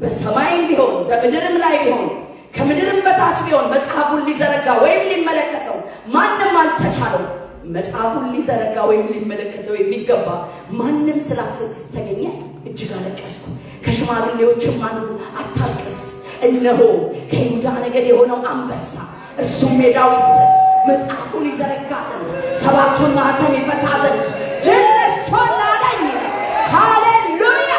በሰማይም ቢሆን በምድርም ላይ ቢሆን ከምድርም በታች ቢሆን መጽሐፉን ሊዘረጋ ወይም ሊመለከተው ማንም አልተቻለው። መጽሐፉን ሊዘረጋ ወይም ሊመለከተው የሚገባ ማንም ስላልተገኘ እጅግ አለቀስኩ። ከሽማግሌዎችም አንዱ አታልቅስ፣ እነሆ ከይሁዳ ነገድ የሆነው አንበሳ እርሱም የዳዊት ዘር መጽሐፉን ይዘረጋ ዘንድ ሰባቱን ማኅተም ይፈታ ዘንድ ድል ነስቶአል አለኝ። ሃሌሉያ።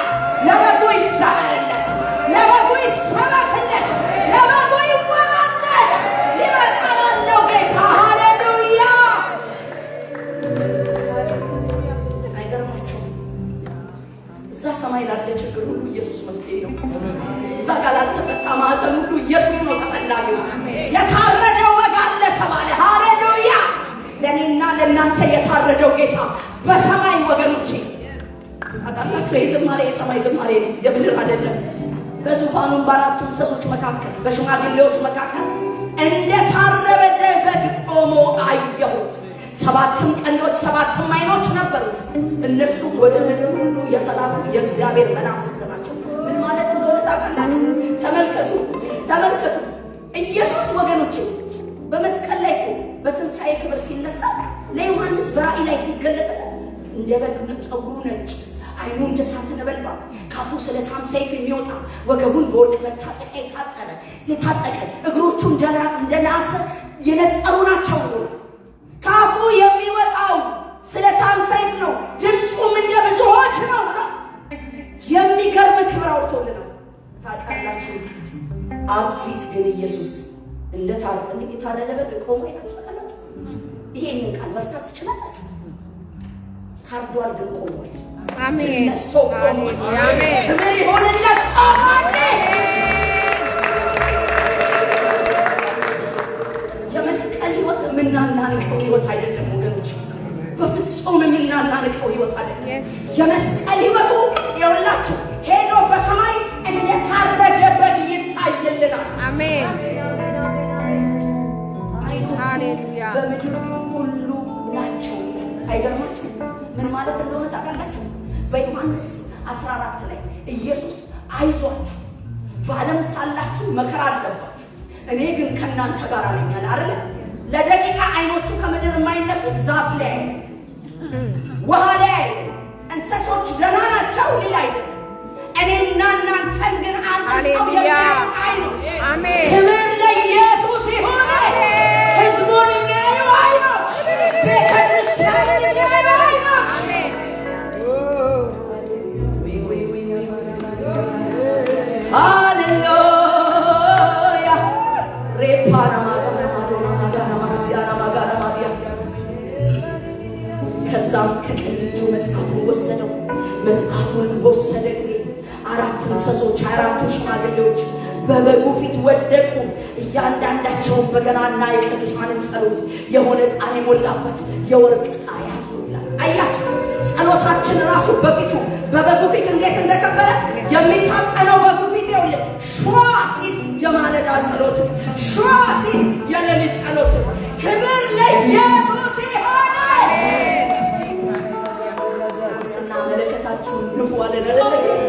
ለበጉ ይዘመርለት፣ ለበጉ ይሰበክለት፣ ለበጉ ይወራለት። ሊመጣ ላለው ጌታ ሃሌሉያ። አይገርማችሁም? እዛ ሰማይ ላለ ችግር ሁሉ ኢየሱስ መፍትሄ ነው። እዛ ጋር ላልተፈታ ማኅተም ሁሉ ኢየሱስ ነው ተፈላጊው። የታረደው በግ አለ ተባለ። ሃሌሉያ። ለእኔና ለእናንተ የታረደው ጌታ በሰማይ ወገኖቼ አቃላችሁ። ይህ ዝማሬ የሰማይ ዝማሬ ነው፣ የምድር አይደለም። በዙፋኑም በአራቱ እንስሶች መካከል በሽማግሌዎች መካከል እንደታረደ በግ ቆሞ አየሁት። ሰባትም ቀንዶች ሰባትም ዓይኖች ነበሩት። እነርሱም ወደ ምድር ሁሉ የተላኩ የእግዚአብሔር መናፍስት ናቸው። ምን ማለት እንደሆነ ታውቃላችሁ? ተመልከቱ። ኢየሱስ ወገኖቼ በመስቀል ላይ እኮ በትንሣኤ ክብር ሲነሳ ለዮሐንስ በራእይ ላይ ሲገለጥለት እንደ በግ ፀጉሩ ነጭ፣ ዓይኑ እንደ እሳት ነበልባል፣ ካፉ ስለታም ሰይፍ የሚወጣ ወገቡን በወርቅ መታጠቂያ የታጠቀ እግሮቹ እንደ ናስ የነጠሩ ናቸው። ካፉ የሚወጣው ስለታም ሰይፍ ነው፣ ድምፁም እንደ ብዙዎች ነው ብሎ የሚገርም ክብር አውጥቶልናል። ታውቃላችሁ? አብ ፊት ግን ኢየሱስ የታረደ በግ ቆሞ ታውቃላችሁ? ይሄንን ቃል መፍታት ትችላላችሁ? ታርዷል ግን ቆሟል። አሜን። አሜን። ክብር ይሁንለት። ቆሟል። የመስቀል ሕይወት የምናናንቀው ሕይወት አይደለም ወገኖች፣ በፍጹም የምናናንቀው ሕይወት አይደለም። የመስቀል ሕይወቱ ይኸውላችሁ ሄዶ በሰማይ እንደታረደ በግ ይታየልናል። አሜን። ሃሌሉያ። በምድር ሁሉ ናቸው። አይገርማችሁ? ምን ማለት እንደሆነ ታውቃላችሁ? በዮሐንስ 14 ላይ ኢየሱስ አይዟችሁ በዓለም ሳላችሁ መከራ አለባችሁ፣ እኔ ግን ከእናንተ ጋር ነኝ አለ አይደል? ለደቂቃ አይኖቹ ከምድር የማይነሱት ዛፍ ላይ ውሃ ላይ እንስሶች ደህና ናቸው ሊል አይደለም። እኔና እናንተን ግን አንተው የሚያዩ አይኖች። አሜን። ክብር ለኢየሱስ ይሁን። ሕዝቡን የሚያዩ አይኖች፣ ቤተ ክርስቲያንን የሚያዩ አይኖች። ሃሌሉያ። ሬፓና ማጋና ማዶና ማጋና ማስያና ማጋና ማዲያ። ከዛም ከቀኝ እጁ መጽሐፉን ወሰደው። መጽሐፉን በወሰደ ጊዜ አራት እንስሶች 24ቱ ሽማግሌዎች በበጉ ፊት ወደቁ። እያንዳንዳቸውን በገናና የቅዱሳንን ጸሎት የሆነ ዕጣን የሞላበት የወርቅ ዕጣ ያዙ ይላል። አያችሁ? ጸሎታችን ራሱ በፊቱ በበጉ ፊት እንዴት እንደከበረ የሚታጠነው በጉ ፊት ይኸውልህ፣ ሸዋ ሲል የማለዳ ጸሎት፣ ሸዋ ሲል የሌሊት ጸሎት። ክብር ለኢየሱስ ይሁን። እና መለከታችሁን ንፉ አለን አይደል?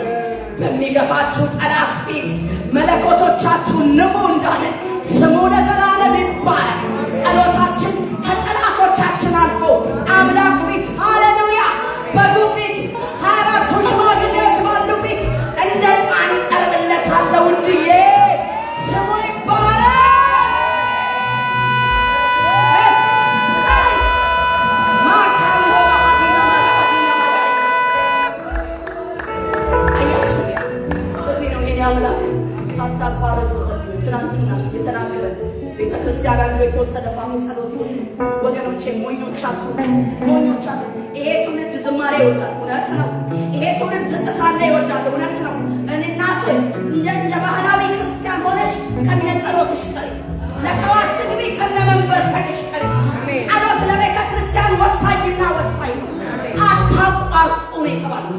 በሚገፋችሁ ጠላት ፊት መለኮቶቻችሁን ንፉ እንዳለን ስሙ ለዘላለም ይባረክ። ጸሎታችን ከጠላቶቻችን አልፎ አምላክ ፊት ሃሌሉያ በጉ ፊት 24ቱ ሽማግሌዎች ባሉ ፊት እንደ ዕጣን ይቀርብለታል እንጂ አምላክ ሳታቋርጡ ጸልዩ። ትናንትና የተናገረ ቤተ ክርስቲያን አንዱ የተወሰደባት ጸሎት ይሁን ወገኖቼ። ሞኞቻችሁ ሞኞቻችሁ። ይሄ ትውልድ ዝማሬ ይወዳል፣ እውነት ነው። ይሄ ትውልድ ጥሳና ይወዳል፣ እውነት ነው። እናት እንደ ባህላዊ ክርስቲያን ሆነሽ ከነ ጸሎትሽ ቀሪ፣ ለሰዋች ግቢ ከነ መንበርከሽ ቀሪ። ጸሎት ለቤተ ክርስቲያን ወሳኝና ወሳኝ ነው። አታቋርጡ ነው የተባለው።